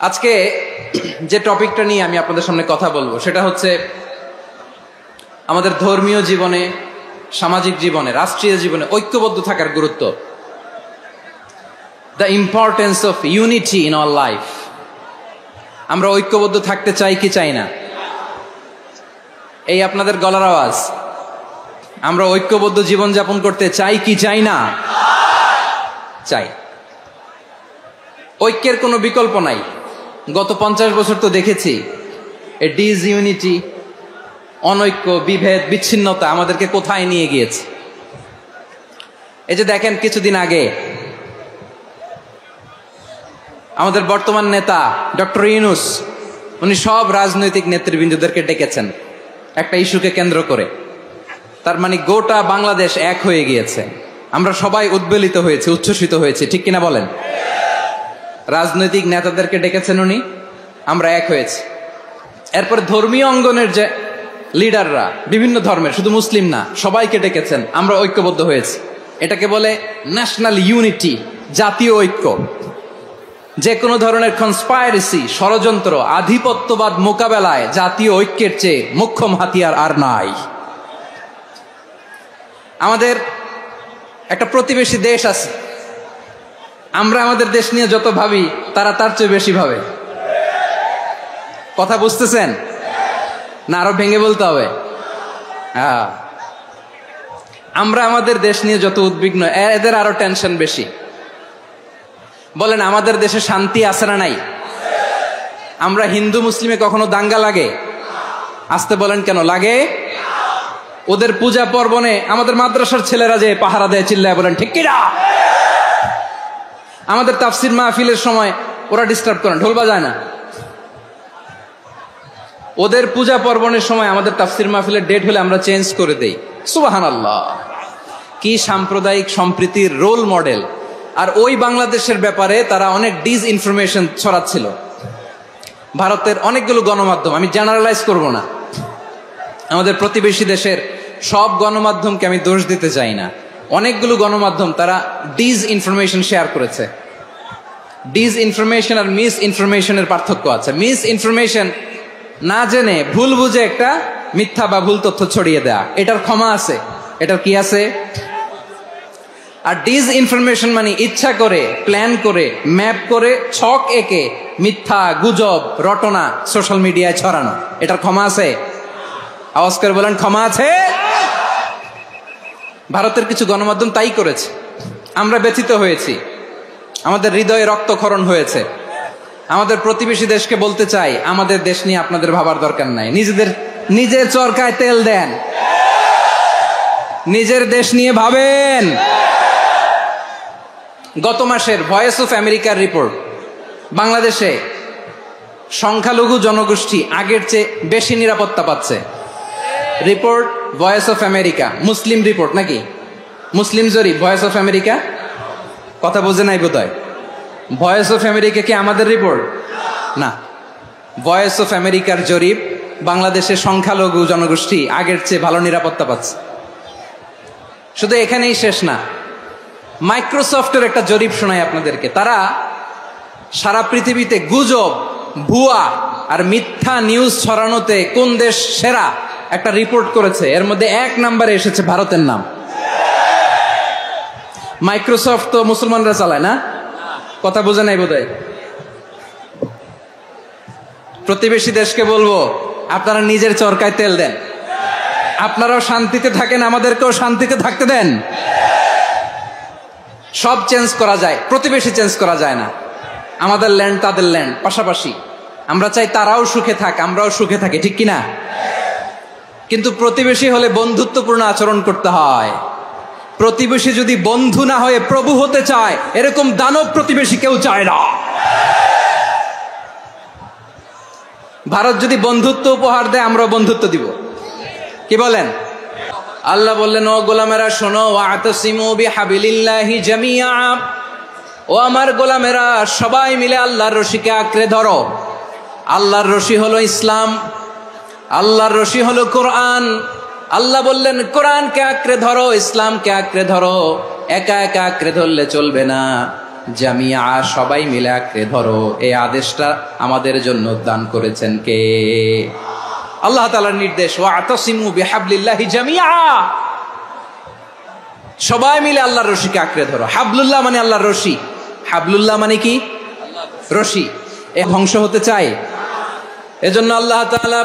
আজকে যে টপিকটা নিয়ে আমি আপনাদের সামনে কথা বলবো সেটা হচ্ছে আমাদের ধর্মীয় জীবনে, সামাজিক জীবনে, রাষ্ট্রীয় জীবনে ঐক্যবদ্ধ থাকার গুরুত্ব। The importance of unity in our life. আমরা ঐক্যবদ্ধ থাকতে চাই কি চাই না? এই আপনাদের গলার আওয়াজ। আমরা ঐক্যবদ্ধ জীবনযাপন করতে চাই কি চাই না? চাই। ঐক্যের কোনো বিকল্প নাই। গত 50 বছর তো দেখেছি এ ডিসইউনিটি, অনৈক্য, বিভেদ, বিচ্ছিন্নতা আমাদেরকে কোথায় নিয়ে গিয়েছে। এই যে দেখেন, কিছুদিন আগে আমাদের বর্তমান নেতা ডক্টর ইউনূস, উনি সব রাজনৈতিক নেতৃবৃন্দদেরকে ডেকেছেন একটা ইস্যুকে কেন্দ্র করে। তার মানে গোটা বাংলাদেশ এক হয়ে গিয়েছে। আমরা সবাই উদ্বেলিত হয়েছি, উচ্ছ্বসিত হয়েছি, ঠিক কিনা বলেন? রাজনৈতিক নেতাদেরকে ডেকেছেন উনি, আমরা এক হয়েছি। এরপর ধর্মীয় অঙ্গনের যে লিডাররা, বিভিন্ন ধর্মের, শুধু মুসলিম না, সবাইকে ডেকেছেন, আমরা ঐক্যবদ্ধ হয়েছি। এটাকে বলে ন্যাশনাল ইউনিটি, জাতীয় ঐক্য। যে কোনো ধরনের কনস্পাইরেসি, ষড়যন্ত্র, আধিপত্যবাদ মোকাবেলায় জাতীয় ঐক্যের চেয়ে মোক্ষম হাতিয়ার আর নাই। আমাদের একটা প্রতিবেশী দেশ আছে, আমরা আমাদের দেশ নিয়ে যত ভাবি তারা তার চেয়ে বেশি ভাবে। কথা বুঝতেছেন না? আরো ভেঙে বলতে হবে। হ্যাঁ, আমরা আমাদের দেশ নিয়ে যত উদ্বিগ্ন, এদের আরো টেনশন বেশি। বলেন, আমাদের দেশে শান্তি আছে না নাই? আমরা হিন্দু মুসলিমে কখনো দাঙ্গা লাগে? আসতে বলেন, কেন লাগে? ওদের পূজা পার্বণে আমাদের মাদ্রাসার ছেলেরা যে পাহারা দেয়, চিল্লায় বলেন ঠিক কিনা? আমাদের তাফসির মাহফিলের সময় ওরা ডিস্টার্ব করেন, ঢোল বাজায় না। ওদের পূজা পার্বণের সময় আমাদের তাফসির মাহফিলের ডেট হলে আমরা চেঞ্জ করে দেই। সুবহানাল্লাহ! কি সাম্প্রদায়িক সম্প্রীতির রোল মডেল। আর ওই বাংলাদেশের ব্যাপারে তারা অনেক ডিসইনফরমেশন ছড়াচ্ছিল। ভারতের অনেকগুলো গণমাধ্যম, আমি জেনারেলাইজ করব না, আমাদের প্রতিবেশী দেশের সব গণমাধ্যমকে আমি দোষ দিতে চাই না, অনেকগুলো গণমাধ্যম তারা ডিসইনফরমেশন শেয়ার করেছে। ডিসইনফরমেশন আর মিস ইনফরমেশনের পার্থক্য আছে। মিস ইনফরমেশন না জেনে ভুল বুঝে একটা মিথ্যা বা ভুল তথ্য ছড়িয়ে দেয়া, এটার ক্ষমা আছে, এটার কি আছে? আর ডিসইনফরমেশন মানে ইচ্ছা করে, প্ল্যান করে, ম্যাপ করে, ছক এঁকে মিথ্যা, গুজব, রটনা সোশ্যাল মিডিয়ায় ছড়ানো, এটার ক্ষমা আছে? আওয়াজ করে বলেন, ক্ষমা আছে? ভারতের কিছু গণমাধ্যম তাই করেছে। আমরা ব্যথিত হয়েছি, আমাদের হৃদয়ে রক্তক্ষরণ হয়েছে। আমাদের প্রতিবেশী দেশকে বলতে চাই, আমাদের দেশ নিয়ে আপনাদের ভাবার দরকার নাই। নিজের চরকায় তেল দেন, নিজের দেশ নিয়ে ভাবেন। গত মাসের ভয়েস অফ আমেরিকার রিপোর্ট, বাংলাদেশে সংখ্যালঘু জনগোষ্ঠী আগের চেয়ে বেশি নিরাপত্তা পাচ্ছে। Report voice of America, Muslim report নাকি? মুসলিম জরিপ, ভয়েস অফ আমেরিকা। কথা বোঝে নাই বোধহয়। ভয়েস অফ আমেরিকা কি আমাদের রিপোর্ট? না, ভয়েস অফ আমেরিকার জরিপ, বাংলাদেশের সংখ্যালঘু জনগোষ্ঠী আগের চেয়ে ভালো নিরাপত্তা পাচ্ছে। শুধু এখানেই শেষ না, মাইক্রোসফটের একটা জরিপ শোনাই আপনাদেরকে। তারা সারা পৃথিবীতে গুজব, ভুয়া আর মিথ্যা নিউজ ছড়ানোতে কোন দেশ সেরা একটা রিপোর্ট করেছে। এর মধ্যে 1 নম্বরে এসেছে ভারতের নাম। মাইক্রোসফট তো মুসলমানরা চালায় না? কথা বোঝে নাই বোধহয়। প্রতিবেশী দেশকে বলবো, আপনারা নিজের চরকায় তেল দেন, আপনারাও শান্তিতে থাকেন, আমাদেরকেও শান্তিতে থাকতে দেন। সব চেঞ্জ করা যায়, প্রতিবেশী চেঞ্জ করা যায় না। আমাদের ল্যান্ড তাদের ল্যান্ড, পাশাপাশি। আমরা চাই তারাও সুখে থাক, আমরাও সুখে থাকি, ঠিক কিনা? কিন্তু প্রতিবেশী হলে বন্ধুত্বপূর্ণ আচরণ করতে হয়। প্রতিবেশী যদি বন্ধু না হয়ে প্রভু হতে চায়, এরকম দানব প্রতিবেশী কেউ চায় না। ভারত যদি বন্ধুত্ব উপহার দেয়, আমরাও বন্ধুত্ব দিব। কি বলেন? আল্লাহ বললেন, ও গোলামেরা শোনো, ওয়াতাসিমু বিহাবিলিল্লাহি জামিআ, ও আমার গোলামেরা সবাই মিলে আল্লাহর রশিকে আঁকড়ে ধরো। আল্লাহর রশি হলো ইসলাম, আল্লাহর রশি হলো কোরআন। আল্লাহ বললেন, কোরআনকে আঁকড়ে ধরো, ইসলামকে আঁকড়ে ধরো। একা একা আঁকড়ে ধরলে চলবে না, জামিআ, সবাই মিলে আঁকড়ে ধরো। এই আদেশটা আমাদের জন্য দান করেছেন কে? আল্লাহ তাআলার নির্দেশ, ওয়াতাসিমু বিহাবলিল্লাহি জামিআ, সবাই মিলে আল্লাহর রশিকে আঁকড়ে ধরো। হাবলুল্লাহ মানে আল্লাহর রশি, হাবলুল্লাহ মানে কি? রশি। এ ধ্বংস হতে চায়? এজন্য আল্লাহ তাআলা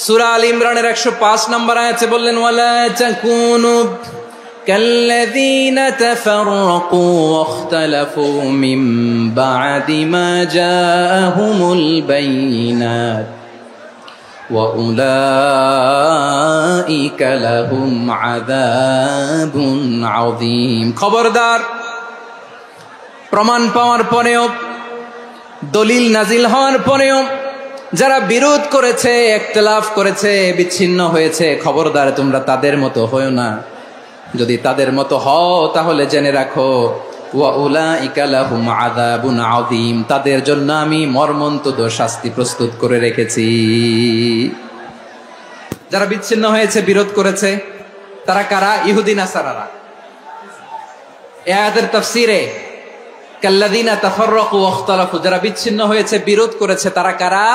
সূরা আল ইমরানের 105 নম্বর আয়াতে বললেন, ওয়ালা তাকুনু কাল্লাযীনা তাফাররাকু ওয়াখতালাফু মিন বা'দি মা জাআহুমুল বাইয়িনাত ওয়া উলাইকা লাহুম আযাবুন আযীম। খবরদার, প্রমাণ পাওয়ার পরেও, দলিল নাজিল হওয়ার পরেও যারা বিরোধ করেছে, ইখতিলাফ করেছে, বিচ্ছিন্ন হয়েছে, খবরদার তোমরা তাদের মতো হয়ো না। যদি তাদের মতো হও তাহলে জেনে রাখো, ওয়া উলাইকা লাহুম আযাবুন আযীম, তাদের জন্য আমি মর্মন্তুদ শাস্তি প্রস্তুত করে রেখেছি। যারা বিচ্ছিন্ন হয়েছে, বিরোধ করেছে, তারা কারা? ইহুদি নাসারারা। এই আয়াতের তাফসীরে কাল্লাযীনা তাফাররাকু ওয়াখতালাফু, যারা বিচ্ছিন্ন হয়েছে, বিরোধ করেছে, তারা কারা?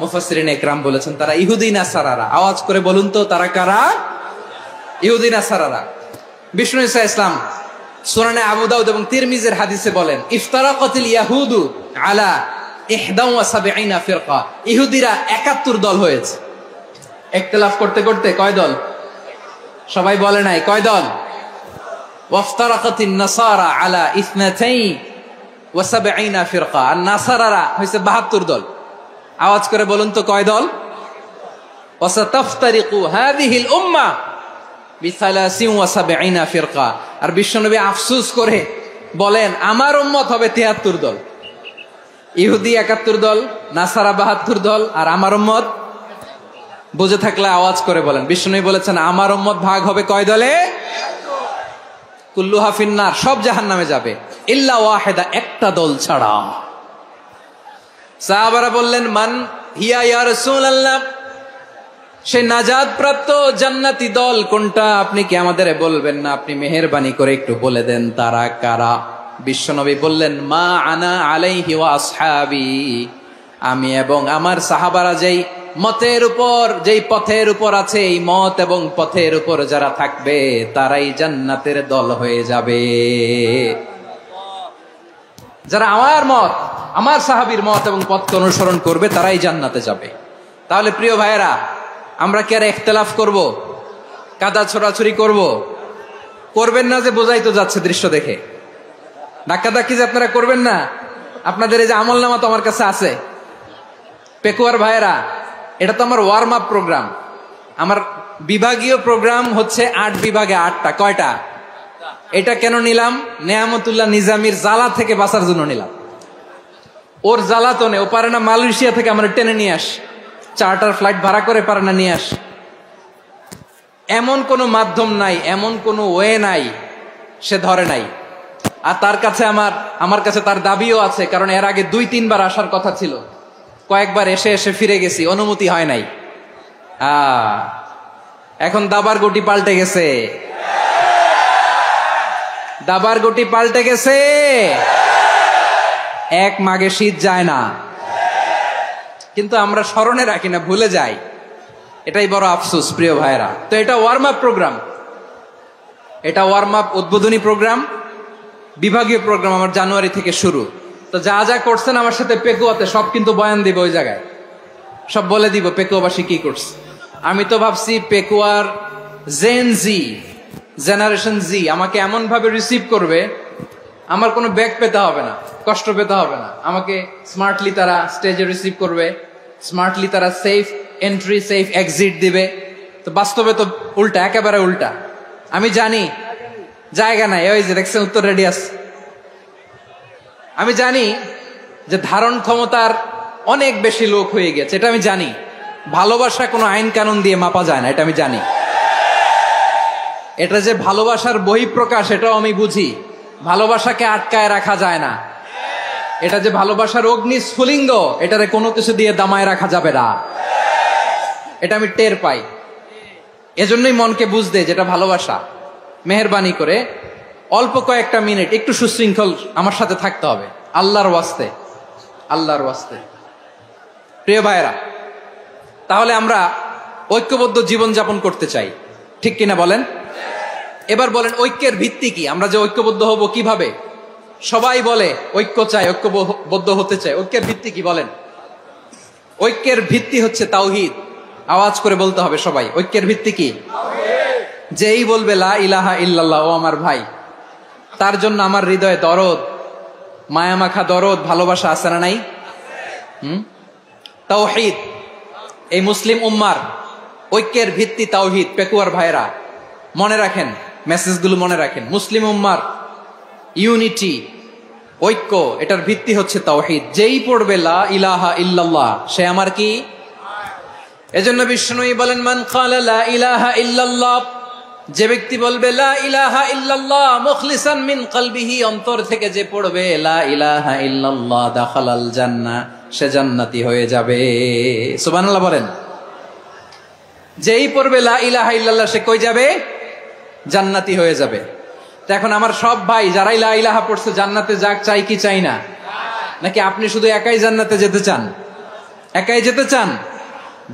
মুফাসসিরিন ইকরাম বলেছেন তারা ইহুদি নাসারারা। আওয়াজ করে বলুন তো, তারা কারা? ইহুদি নাসারারা। বিষ্ণু ঈসা ইসলাম সুনানে আবু দাউদ এবং তিরমিজির হাদিসে বলেন, ইফতারাকাতিল ইয়াহুদু আলা 71 ফিরকা, ইহুদিরা 71 দল হয়েছে। ইখতিলাফ করতে করতে কয় দল? সবাই বলে নাই, কয় দল? ওয়াফতারাকাতিন নাসারা আলা 72 ফিরকা, আর নাসারারা হইছে 72 দল। আওয়াজ করে বলুন তো, কয় দল? ওয়াসাতাফতারিকু হাযিহিল উম্মাহ বি73 ফিরকা। আর বিশ্বনবী আফসোস করে বলেন, আমার উম্মত হবে 73 দল। ইহুদি 71 দল, নাসারা 72 দল, আর আমার উম্মত, বুঝে থাকলে আওয়াজ করে বলেন। বিশ্বনবী বলেছেন, আমার উম্মত ভাগ হবে কয় দলে? কুল্লুহা ফিন্নার, সব জাহান্নামে যাবে, ইল্লা ওয়াহিদা, একটা দল ছাড়া। সাহাবারা বললেন, মান হিয়া ইয়া রাসূলুল্লাহ, সে নাজাত প্রাপ্ত জান্নাতি দল কোনটা? আপনি কি আমাদের বলবেন না? আপনি মেহেরবানি করে একটু বলে দেন তারা কারা। বিশ্বনবী বললেন, মা আনা আলাইহি ওয়া আসহাবি, আমি এবং আমার সাহাবারা যেই মতের উপর, যেই পথের উপর আছে, এই মত এবং পথের উপর যারা থাকবে তারাই জান্নাতের দল হয়ে যাবে। যারা আমার মত, আমার সাহাবীর মত এবং পথকে অনুসরণ করবে তারাই জান্নাতে যাবে। তাহলে প্রিয় ভাইয়েরা, আমরা কি আর ইখতিলাফ করব? কাদা ছোড়াছুরি করব? করবেন না যে বোঝাই তো যাচ্ছে দৃশ্য দেখে। ধাক্কাধাক্কি যে আপনারা করবেন না। আপনাদের এই যে আমলনামা তো আমার কাছে আছে। পেকুয়ার ভাইয়েরা, এটা তো আমার ওয়ার্ম আপ প্রোগ্রাম। আমার বিভাগীয় প্রোগ্রাম হচ্ছে 8 বিভাগে 8টা। কয়টা? এটা কেন নিলাম? নেয়ামতুল্লাহ নিজামীর জ্বালা থেকে বাঁচার জন্য নিলাম। ওর জ্বালাতনে ও পারে না মালয়েশিয়া থেকে আমরা টেনে নিয়ে আস, চার্টার ফ্লাইট ভাড়া করে পারে না নিয়ে আস। এমন কোনো মাধ্যম নাই, এমন কোনো ওয়ে নাই সে ধরে নাই। আর তার কাছে আমার কাছে তার দাবিও আছে, কারণ এর আগে 2-3 বার আসার কথা ছিল। কয়েকবার এসে এসে ফিরে গেছি, অনুমতি হয় নাই। এখন দাবার গুটি পাল্টে গেছে, দাবার গুটি পাল্টে গেছে। এক মাঘে শীত যায় না, কিন্তু আমরা স্মরণে রাখি না, ভুলে যাই। এটাই বড় আফসোস প্রিয় ভাইরা। তো এটা ওয়ার্ম আপ প্রোগ্রাম, এটা ওয়ার্ম আপ উদ্বোধনী প্রোগ্রাম, বিভাগীয় প্রোগ্রাম আমার জানুয়ারি থেকে শুরু। তো যা যা করছেন আমার সাথে পেকুয়াতে সব কিন্তু বয়ান দিব, ওই জায়গায় সব বলে দিব পেকুয়াবাসী কি করছে। আমি তো ভাবছি পেকুয়ার জেনারেশন জি আমাকে এমন ভাবে রিসিভ করবে, আমার কোনো ব্যাগ পেতে হবে না, কষ্ট পেতে হবে না। আমাকে স্মার্টলি তারা স্টেজে রিসিভ করবে, স্মার্টলি তারা সেফ এন্ট্রি, সেফ এক্সিট দিবে। তো বাস্তবে তো উল্টা, একেবারে উল্টা। আমি জানি জায়গা নাই, ওই যে দেখছেন উত্তর রেডি আছে। আমি জানি যে ধারণ ক্ষমতার অনেক বেশি লোক হয়ে গেছে, এটা আমি জানি। ভালোবাসা কোনো আইন কানুন দিয়ে মাপা যায় না, এটা আমি জানি। এটা যে ভালোবাসার বহিঃপ্রকাশ, এটাও আমি বুঝি। ভালোবাসাকে আটকায় রাখা যায় না। এটা যে ভালোবাসার অগ্নি স্ফুলিঙ্গ, এটারে কোনো কিছু দিয়ে দামায় রাখা যাবে না, এটা আমি টের পাই। এজন্যই মনকে বুঝতে যেটা ভালোবাসা। মেহেরবানি করে অল্প কয়েকটা মিনিট একটু সুশৃঙ্খল আমার সাথে থাকতে হবে, আল্লাহর ওয়াস্তে, আল্লাহর ওয়াস্তে। প্রিয় ভাইরা, তাহলে আমরা ঐক্যবদ্ধ জীবন যাপন করতে চাই, ঠিক কিনা বলেন? এবার বলেন ঐক্যের ভিত্তি কি? আমরা যে ঐক্যবদ্ধ হব কিভাবে? সবাই বলে ঐক্য চাই, ঐক্যবদ্ধ হতে চাই। ঐক্যের ভিত্তি কি বলেন? ঐক্যের ভিত্তি হচ্ছে তাওহীদ। আওয়াজ করে বলতে হবে সবাই, ঐক্যের ভিত্তি কি? যেই বলবে লা ইলাহা ইল্লাল্লাহ, ও আমার ভাই, তার জন্য আমার হৃদয়ে দরদ, মায়ামাখা দরদ, ভালোবাসা আছে না নাই? তাওহীদ। এই মুসলিম উম্মার ঐক্যের ভিত্তি তাওহীদ। পেকুয়ার ভাইরা মনে রাখেন, মেসেজগুলো মনে রাখেন। মুসলিম উম্মার ইউনিটি, ঐক্য, এটার ভিত্তি হচ্ছে তাওহীদ। যেই পড়বে লা ইলাহা ইল্লাল্লাহ, সে আমার কি? এজন্য বিষ্ণুই বলেন, মান ক্বালা লা ইলাহা ইল্লাল্লাহ, যে ব্যক্তি বলবে লা ইলাহা ইল্লাল্লাহ মুখলিসান মিন কলবিহি, অন্তর থেকে যে পড়বে লা ইলাহা ইল্লাল্লাহ, দাখালাল জান্নাহ, সে জান্নাতি হয়ে যাবে। সুবহানাল্লাহ বলেন। যেই পড়বে লা ইলাহা ইল্লাল্লাহ, সে কই যাবে? জান্নাতি হয়ে যাবে। তো এখন আমার সব ভাই যারাই লা ইলাহা পড়ছে জান্নাতে যাক, চাই কি চাই না? নাকি আপনি শুধু একাই জান্নাতে যেতে চান? একাই যেতে চান?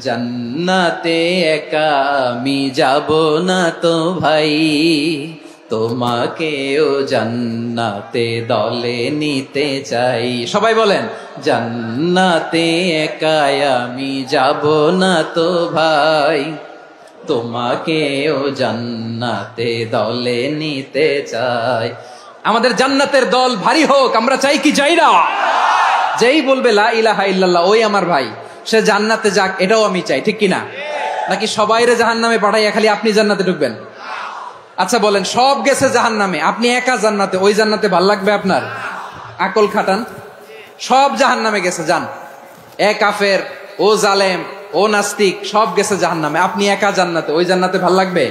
জান্নাতে একা আমি যাব না তো ভাই, তোমাকেও জান্নাতে দলে নিতে চাই। সবাই বলেন, জান্নাতে একা আমি যাব না তো ভাই, তোমাকেও জান্নাতে দলে নিতে চাই। আমাদের জান্নাতের দল ভারী হোক, আমরা চাই কি চাই না? যেই বলবে লা ইলাহা ইল্লাল্লাহ, ওই আমার ভাই, সে জান্নাতে যাক, এটাও আমি চাই, ঠিক কিনা? নাকি সবাইরে জাহান্নামে পাঠাইয়া খালি আপনি জান্নাতে ঢুকবেন? আচ্ছা বলেন, সব গেছে জাহান্নামে, আপনি একা জান্নাতে, ওই জান্নাতে ভাল লাগবে আপনার? আকল খাটান। সব জাহান্নামে গেছে, যান। এ কাফের, ও জালেম, ও নাস্তিক, সব গেছে জাহান্নামে, আপনি একা জান্নাতে, ওই জান্নাতে ভাল লাগবে?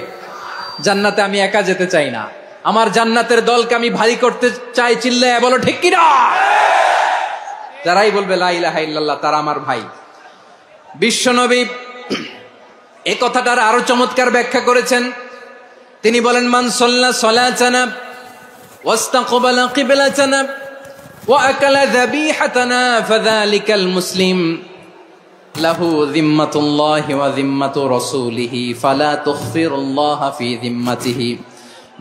জান্নাতে আমি একা যেতে চাই না, আমার জান্নাতের দলকে আমি ভারী করতে চাই। চিল্লায় বলো ঠিক কিনা? যারাই বলবে লা ইলাহা ইল্লাল্লাহ, তারা আমার ভাই। বিশ্বনবী এই কথাটার আরো চমৎকার ব্যাখ্যা করেছেন। তিনি বলেন, মান সাল্লা সালাতানা ওয়াস্তাকবালা কিবলাতানা ওয়া আকালা যাবিহাতানা ফাযালিকাল মুসলিম লাহু যিম্মাতুল্লাহি ওয়া যিম্মাতু রাসূলিহি ফালা তুখফিরুল্লাহা ফি যিম্মাতিহি।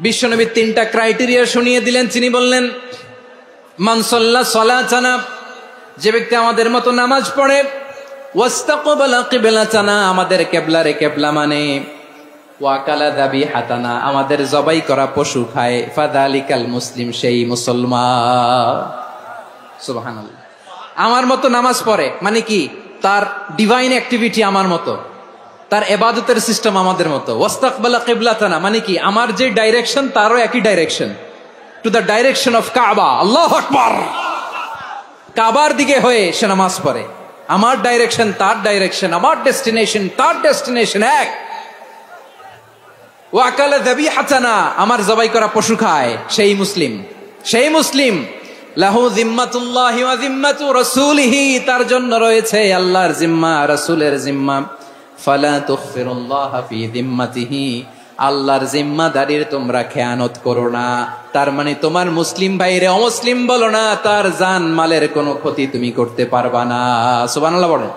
বিশ্বনবী তিনটা ক্রাইটেরিয়া শুনিয়ে দিলেন। তিনি বললেন, মান সাল্লা সালাতানা, যে ব্যক্তি আমাদের মতো নামাজ পড়ে, ওয়াস্তাকবালা কিবলাতানা, আমাদের কিবলারে কিবলা মানে, ওয়া আকালা যাবিহাতানা, আমাদের জবাই করা পশু খায়, ফাযালিকাল মুসলিম, সেই মুসলমান। সুবহানাল্লাহ। আমার মতো নামাজ পড়ে মানে কি? তার ডিভাইন অ্যাক্টিভিটি আমার মতো, তার ইবাদতের সিস্টেম আমাদের মতো। ওয়াস্তাকবালা কিবলাতানা মানে কি? আমার যে ডাইরেকশন, তারও একই direction, to the direction of কাবা। আল্লাহু আকবার। কাবার দিকে হয়ে সে নামাজ পড়ে। আমার ডাইরেকশন, তার ডাইরেকশন, আমার ডেস্টিনেশন, তার ডেস্টিনেশন এক। ওয়া আকালা যাবিহাতানা, আমার জবাই করা পশু খায়, সেই মুসলিম, সেই মুসলিম। লাহু যিম্মাতুল্লাহি ওয়া যিম্মাতু রাসূলিহি, তার জন্য রয়েছে আল্লাহর জিম্মা, রাসূলের জিম্মা। ফালা তুখফিরুল্লাহা ফি যিম্মাতিহি, আল্লাহর জিম্মাদারির তোমরা খেয়ানত করো না। তার মানে তোমার মুসলিম ভাইরে অমুসলিম বলো না, তার জান মালের কোনো ক্ষতি তুমি করতে পারবা না। সুবহানাল্লাহ বলেন।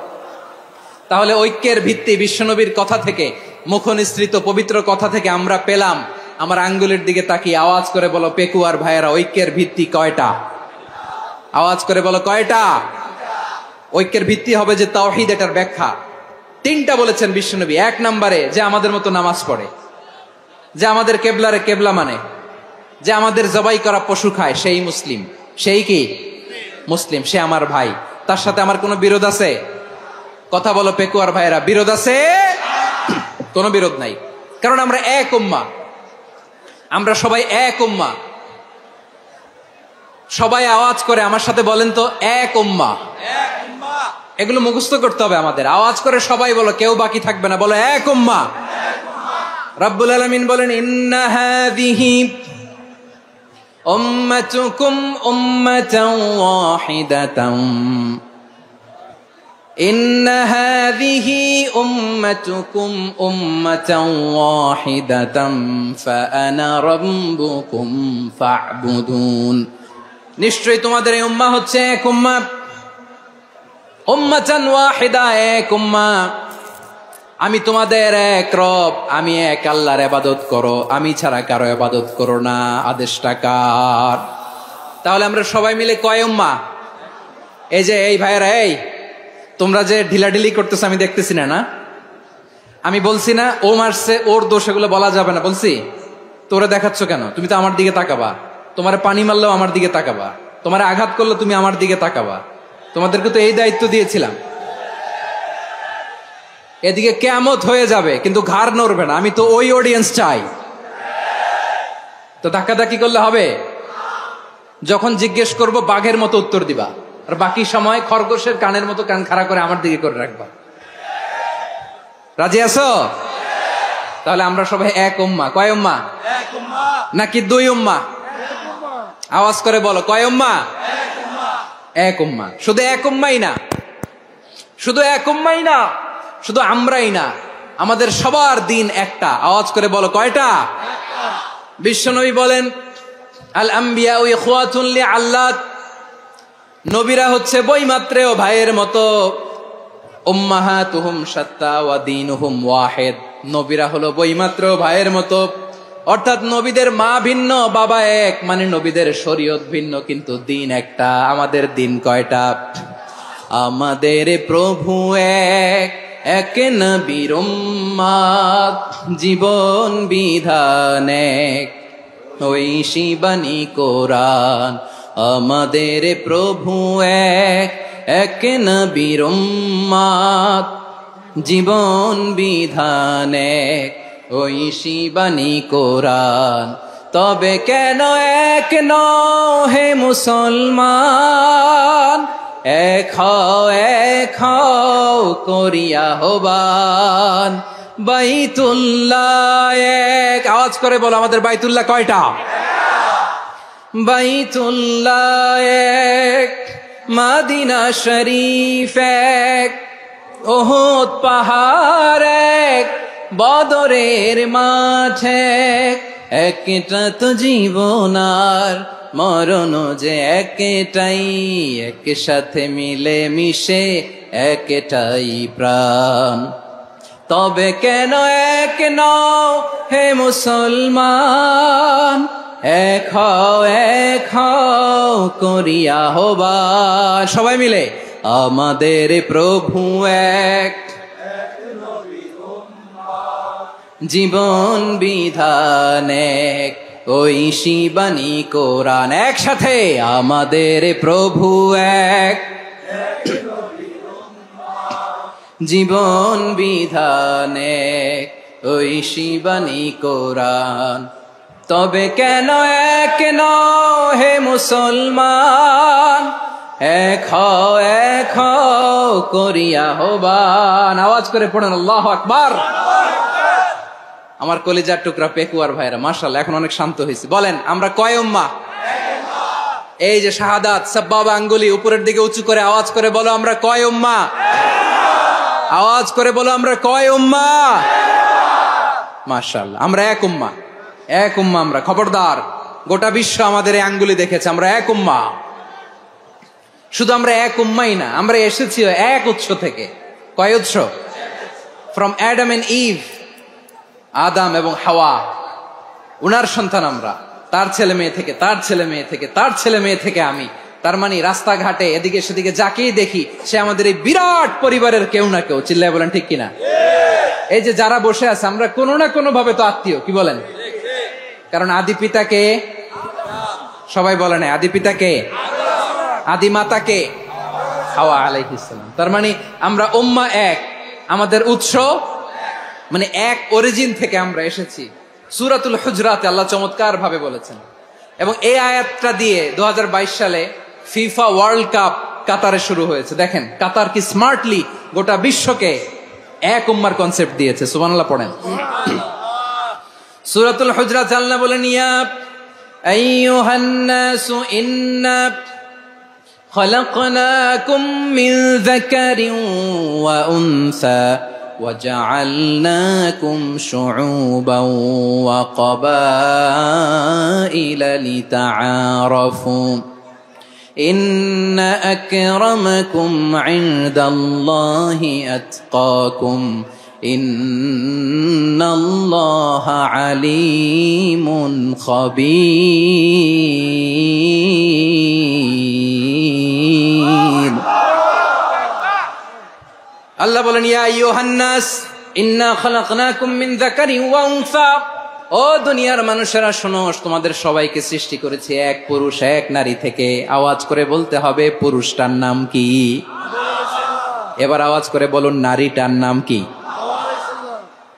তাহলে ঐক্যের ভিত্তি বিশ্বনবীর কথা থেকে, মুখনিসৃত পবিত্র কথা থেকে আমরা পেলাম। আমার আঙ্গুলের দিকে তাকিয়ে আওয়াজ করে বলো পেকুয়ার ভাইয়েরা, ঐক্যের ভিত্তি কয়টা? আওয়াজ করে বলো কয়টা? ঐক্যের ভিত্তি হবে যে তাওহীদ, এটার ব্যাখ্যা তিনটা বলেছেন বিশ্বনবী। এক নম্বরে, যে আমাদের মতো নামাজ পড়ে, যে আমাদের কেবলারে কেবলা মানে, যে আমাদের জবাই করা পশু খায়, সেই মুসলিম। সেই কি? মুসলিম, সে আমার ভাই। তার সাথে আমার কোনো বিরোধ আছে? কথা বলো পেকুয়ার ভাইয়েরা, বিরোধ আছে? কোনো বিরোধ নাই, কারণ আমরা এক উম্মা, আমরা সবাই এক উম্মা। সবাই আওয়াজ করে আমার সাথে বলেন তো, এক উম্মা। এগুলো মুখস্থ করতে হবে আমাদের। আওয়াজ করে সবাই বলো, কেউ বাকি থাকবে না, বলো এক উম্মা। রব্বুল আলামিন বলেন, ইন্না হাযিহি উম্মাতুকুম উম্মাতান ওয়াহিদাতান ইন্না হাযিহি উম্মাতুকুম উম্মাতান ওয়াহিদাতাম ফাআনা রাব্বুকুম ফা'বুদুন। নিশ্চয়ই তোমাদের এই উম্মাহ হচ্ছে এক উম্মাহ, উম্মাতান ওয়াহিদা, এক উম্মাহ। আমি তোমাদের এক রব, আমি এক আল্লাহর ইবাদত করো, আমি ছাড়া কারো ইবাদত করো না। আদেশটা কার? তাহলে আমরা সবাই মিলে কয় উম্মাহ? এই যে এই ভাইয়েরা, এই তোমরা যে ঢিলাঢিলি করতেছো আমি দেখতেছি না। আমি বলছি না ও মারছে, ওর দোষ, এগুলো বলা যাবে না বলছি? তোরা দেখাচ্ছ কেন? তুমি তো আমার দিকে তাকাবা। তোমার পানি মারলেও আমার দিকে তাকাবা, তোমার আঘাত করলে তুমি আমার দিকে তাকাবা। তোমাদেরকে তো এই দায়িত্ব দিয়েছিলাম। এদিকে কিয়ামত হয়ে যাবে কিন্তু ঘাড় নড়বে না। আমি তো ওই অডিয়েন্স চাই। তো ধাক্কাধাক্কি করলে হবে? যখন জিজ্ঞেস করব বাঘের মতো উত্তর দিবা, আর বাকি সময় খরগোশের কানের মতো কান খাড়া করে আমার দিকে করে রাখবা। রাজি আছো? তাহলে আমরা সবাই এক উম্মাহ। কয় উম্মাহ? নাকি দুই উম্মাহ? আওয়াজ করে বলো, কয় উম্মাহ? এক উম্মাহ। শুধু এক উম্মাই না, শুধু এক উম্মাই না, শুধু আমরাই না, আমাদের সবার দিন একটা। আওয়াজ করে বলো, কয়টা? বিশ্বনবী বলেন, আল আম্বিয়া ইখওয়াতুন লিআল্লাত, নবীরা হচ্ছে বৈমাত্রেয় ভাইয়ের মতো। উম্মাহাতুহুম শাত্তা ওয়া দীনুহুম ওয়াহিদ, নবীরা হলো বৈমাত্রেয় ভাইয়ের মতো। অর্থাৎ নবীদের মা ভিন্ন, বাবা এক, মানে নবীদের শরীয়ত ভিন্ন, কিন্তু দিন একটা। আমাদের দিন কয়টা? আমাদের প্রভু এক, এক নবীর উম্মাত, জীবন বিধান এক, ঐশী বাণী কোরআন। আমাদের প্রভু এক, এক নবীর উম্মাত, জীবন বিধান এক, ঐশী বাণী কোরআন। তবে কেন এক নও হে মুসলমান? এক হও করিয়া হবান। বাইতুল্লাহ এক, আওয়াজ করে বলো, আমাদের বাইতুল্লাহ কয়টা? বাইতুল্লাহ এক, মদিনা শরীফ এক, উহুদ পাহাড় এক, বদরের মাঠ এক। একটা তো জীবন আর মরণ যে একটাই, একসাথে মিলে মিশে একটাই প্রাণ। তবে কেন এক নও হে মুসলমান? এক হও করিয়া হবান। সবাই মিলে, আমাদের প্রভু এক, জীবন বিধান এক, ঐশী বাণী কোরআন। একসাথে, আমাদের প্রভু এক, জীবন বিধান এক, ঐশী বাণী কোরআন। তবে কেন এক নও হে মুসলমান? এক হও করিয়া হবান। আওয়াজ করে পড়েন আল্লাহু আকবার। আমার কলিজার টুকরা পেকুয়ার ভাইরা, মাশাআল্লাহ, এখন অনেক শান্ত হয়েছে। বলেন, আমরা কয় উম্মাহ? এই যে শাহাদাত, সাব্বাবা আঙ্গুলি উপরের দিকে উঁচু করে আওয়াজ করে বলো, আমরা কয় উম্মাহ? আওয়াজ করে বলো, আমরা কয় উম্মাহ? মাশাআল্লাহ, আমরা এক উম্মাহ, এক উম্মাহ আমরা। খবরদার, গোটা বিশ্ব আমাদের এই আঙ্গুলি দেখেছে, আমরা এক উম্মাহ। শুধু আমরা এক উম্মাই না, আমরা এসেছি এক উৎস থেকে। কয় উৎস? ফ্রম অ্যাডাম এন্ড ইভ, আদম এবং হাওয়া, উনার সন্তান আমরা। তার ছেলে মেয়ে থেকে, তার ছেলে মেয়ে থেকে, তার ছেলে মেয়ে থেকে আমি। তার মানে রাস্তাঘাটে এদিকে সেদিকে যাকেই দেখি, সে আমাদের এই বিরাট পরিবারের কেউ না কেউ। চিল্লায় বলেন ঠিক কিনা? এই যে যারা বসে আছে, আমরা কোনো না কোনো ভাবে তো আত্মীয়। কি বলেন? কারণ আদি পিতাকে, সবাই বলে না, আদি পিতাকে, আদি মাতাকে, হাওয়া আলাইহিস সালাম। তার মানে আমরা উম্মাহ এক, আমাদের উৎস মানে এক অরিজিন থেকে আমরা এসেছি। সূরাতুল হুজরাতে আল্লাহ চমৎকার ভাবে বলেছেন। এবং এই আয়াতটা দিয়ে 2022 সালে ফিফা ওয়ার্ল্ড কাপ কাতারে শুরু হয়েছে। দেখেন কাতার কি স্মার্টলি গোটা বিশ্বকে এক উম্মার কনসেপ্ট দিয়েছে। সুবহানাল্লাহ পড়েন। সূরাতুল হুজরাত আল্লাহ বলেন, ইয়া আইয়ুহান নাসু ইন্না خلقناكم من ذكر وأنثى وجعلناكم شعوبا وقبائل لتعارفوا إن أكرمكم عند الله أتقاكم إن الله عليم خبير আল্লাহ বলেন ইয়া আইয়ুহান নাস ইন্না খালাকনাকুম মিন যাকারিন ওয়া উনসা ও দুনিয়ার মানুষেরা শোনো তোমাদের সবাইকে সৃষ্টি করেছি এক পুরুষ এক নারী থেকে আওয়াজ করে বলতে হবে পুরুষটার নাম কি এবার আওয়াজ করে বলুন নারীটার নাম কি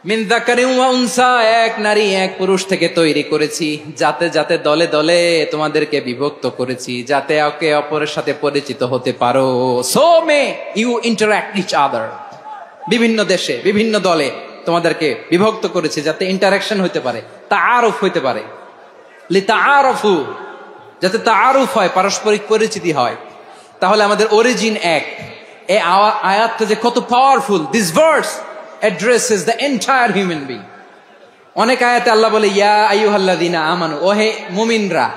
মিন যাকারিন ওয়া উনসা এক নারী এক পুরুষ থেকে তৈরি করেছি যাতে যাতে দলে দলে তোমাদেরকে বিভক্ত করেছি যাতে একে অপরের সাথে পরিচিত হতে পারো so may you interact each other বিভিন্ন দেশে বিভিন্ন দলে তোমাদেরকে বিভক্ত করেছি যাতে ইন্টারঅ্যাকশন হতে পারে তাআরুফ হতে পারে লিতাআরফু যাতে তাআরুফ হয় পারস্পরিক পরিচিতি হয় তাহলে আমাদের অরিজিন এক এই আয়াতটা যে কত powerful this verse addresses the entire human being অনেক আয়াতে আল্লাহ বলে ইয়া আইয়ুহাল্লাযিনা আমানু ওহে মুমিনরা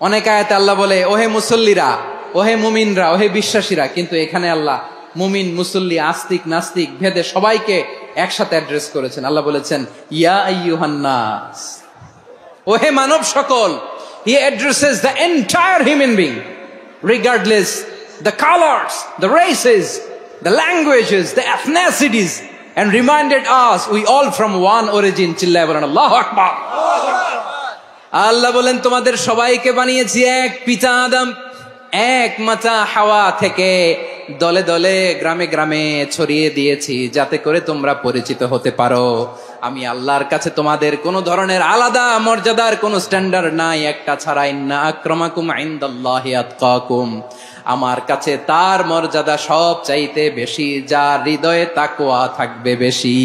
অনেক আয়াতে আল্লাহ বলে ওহে মুসল্লিরা ওহে মুমিনরা ওহে বিশ্বাসীরা কিন্তু এখানে আল্লাহ মুমিন মুসল্লি আস্তিক নাস্তিক ভেদে সবাইকে একসাথে অ্যাড্রেস করেছেন আল্লাহ বলেছেন ইয়া আইয়ুহান নাস ওহে মানব সকল he addresses the entire human being regardless the colors the races the languages the ethnicities and reminded us we all from one origin চিল্লায়ে বলেন আল্লাহু আকবার আল্লাহ বলেন তোমাদের সবাইকে বানিয়েছি এক পিতা আদম এক মাতা হাওয়া থেকে দলে দলে গ্রামে গ্রামে ছড়িয়ে দিয়েছি যাতে করে তোমরা পরিচিত হতে পারো আমি আল্লাহর কাছে তোমাদের কোন ধরনের আলাদা মর্যাদার কোন স্ট্যান্ডার্ড নাই একটা ছাড়া ইন্না আক্রামাকুম ইনদাল্লাহি আতকাকুম আমার কাছে তার মর্যাদা সব চাইতে বেশি যার হৃদয়ে তাকওয়া থাকবে বেশি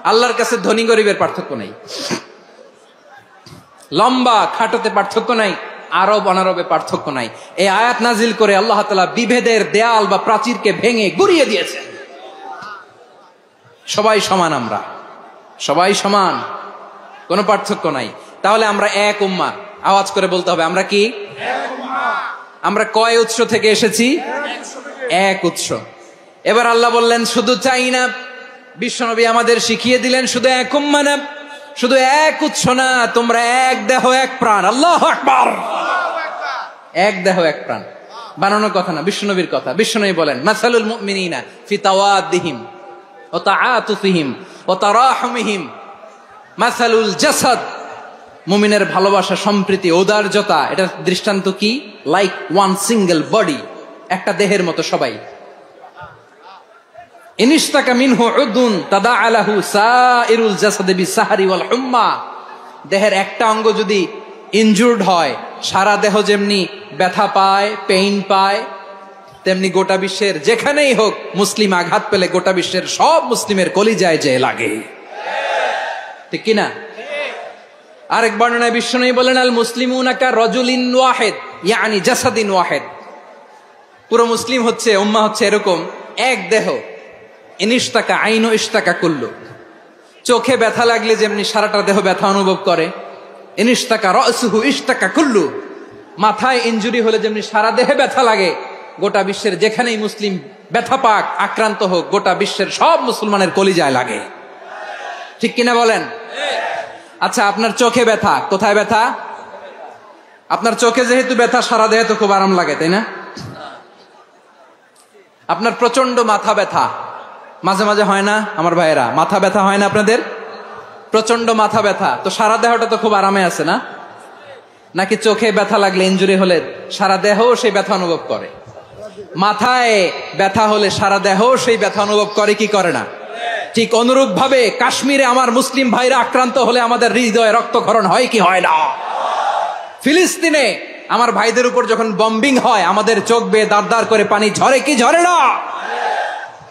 আল্লাহর কাছে ধনী গরিবের পার্থক্য নাই লম্বা খাটোতে পার্থক্য নাই আরব অনারবে পার্থক্য নাই এই আয়াত নাজিল করে আল্লাহ তাআলা বিভেদের দেয়াল বা প্রাচীরকে ভেঙে গুড়িয়ে দিয়েছেন সবাই সমান আমরা সবাই সমান কোনো পার্থক্য নাই তাহলে আমরা এক উম্মাহ আওয়াজ করে বলতে হবে আমরা কি এক উম্মাহ আমরা কয় উৎস থেকে এসেছি এক উৎস এবার আল্লাহ বললেন শুধু চাই না বিশ্বনবী আমাদের শিখিয়ে দিলেন শুধু এক উম্মাহ না শুধু এক উৎস না তোমরা এক দেহ এক প্রাণ আল্লাহু আকবার এক দেহ এক প্রাণ বানানোর কথা না বিশ্বনবীর কথা বিশ্বনবী বলেন মাসালুল মুমিনিনা ফি তাওয়াদ্দিহিম ওয়া তাআতুফিহিম ওয়া তারাহুমিহিম মাসালুল জাসাদ মুমিনের ভালোবাসা সম্প্রীতি ঔদার্যতা এটা দৃষ্টান্ত কি লাইক ওয়ান সিঙ্গেল বডি একটা দেহের মতো সবাই ইনিশতাকা মিনহু উদুন তাদাআলাহু সাইরুল জাসাদ বিসাহরি ওয়াল হুম্মা দেহের একটা অঙ্গ যদি ইনজুরড হয় সারা দেহ যেমনি ব্যথা পায় পেইন পায় তেমনি গোটা বিশ্বের যেখানেই হোক মুসলিম আঘাত পেলে গোটা বিশ্বের সব মুসলিমের কলিজায় যে লাগে ঠিক কি না আরেক বর্ণনায় বিশ্বনবী বলেন আল মুসলিমুনা কা রাজুলিন ওয়াহিদ ইয়ানি জাসাদিন ওয়াহিদ পুরো মুসলিম হচ্ছে উম্মাহ হচ্ছে এরকম এক দেহ ইনিশতাকা আইনু ইশতাকা কুল্লু চোখে ব্যথা লাগলে যেমনি সারাটা দেহ ব্যথা অনুভব করে ইনিশতাকা রাসুহু ইশতাকা কুল্লু মাথায় ইনজুরি হলে যেমনি সারা দেহে ব্যথা লাগে গোটা বিশ্বের যেখানেই মুসলিম ব্যথা পাক আক্রান্ত হোক গোটা বিশ্বের সব মুসলমানের কলিজায় লাগে ঠিক কিনা বলেন আচ্ছা আপনার চোখে ব্যথা কোথায় ব্যথা আপনার চোখে যেহেতু ব্যথা সারা দেহে তো খুব আরাম লাগে তাই না আপনার প্রচন্ড মাথা ব্যথা মাঝে মাঝে হয় না আমার ভাইয়েরা মাথা ব্যথা হয় না আপনাদের প্রচন্ড মাথা ব্যথা তো সারা দেহটা তো খুব আরামে আছে না নাকি চোখে ব্যথা লাগলে ইনজুরি হলে সারা দেহ সেই ব্যথা অনুভব করে মাথায় ব্যথা হলে সারা দেহ সেই ব্যথা অনুভব করে কি করে না ঠিক অনুরূপ ভাবে কাশ্মীরে আমার মুসলিম ভাইরা আক্রান্ত হলে আমাদের হৃদয়ে রক্তক্ষরণ হয় কি হয় না ফিলিস্তিনে আমার ভাইদের উপর যখন বম্বিং হয় আমাদের চোখ বেয়ে দাঁড় দাঁড় করে পানি ঝরে কি ঝরে না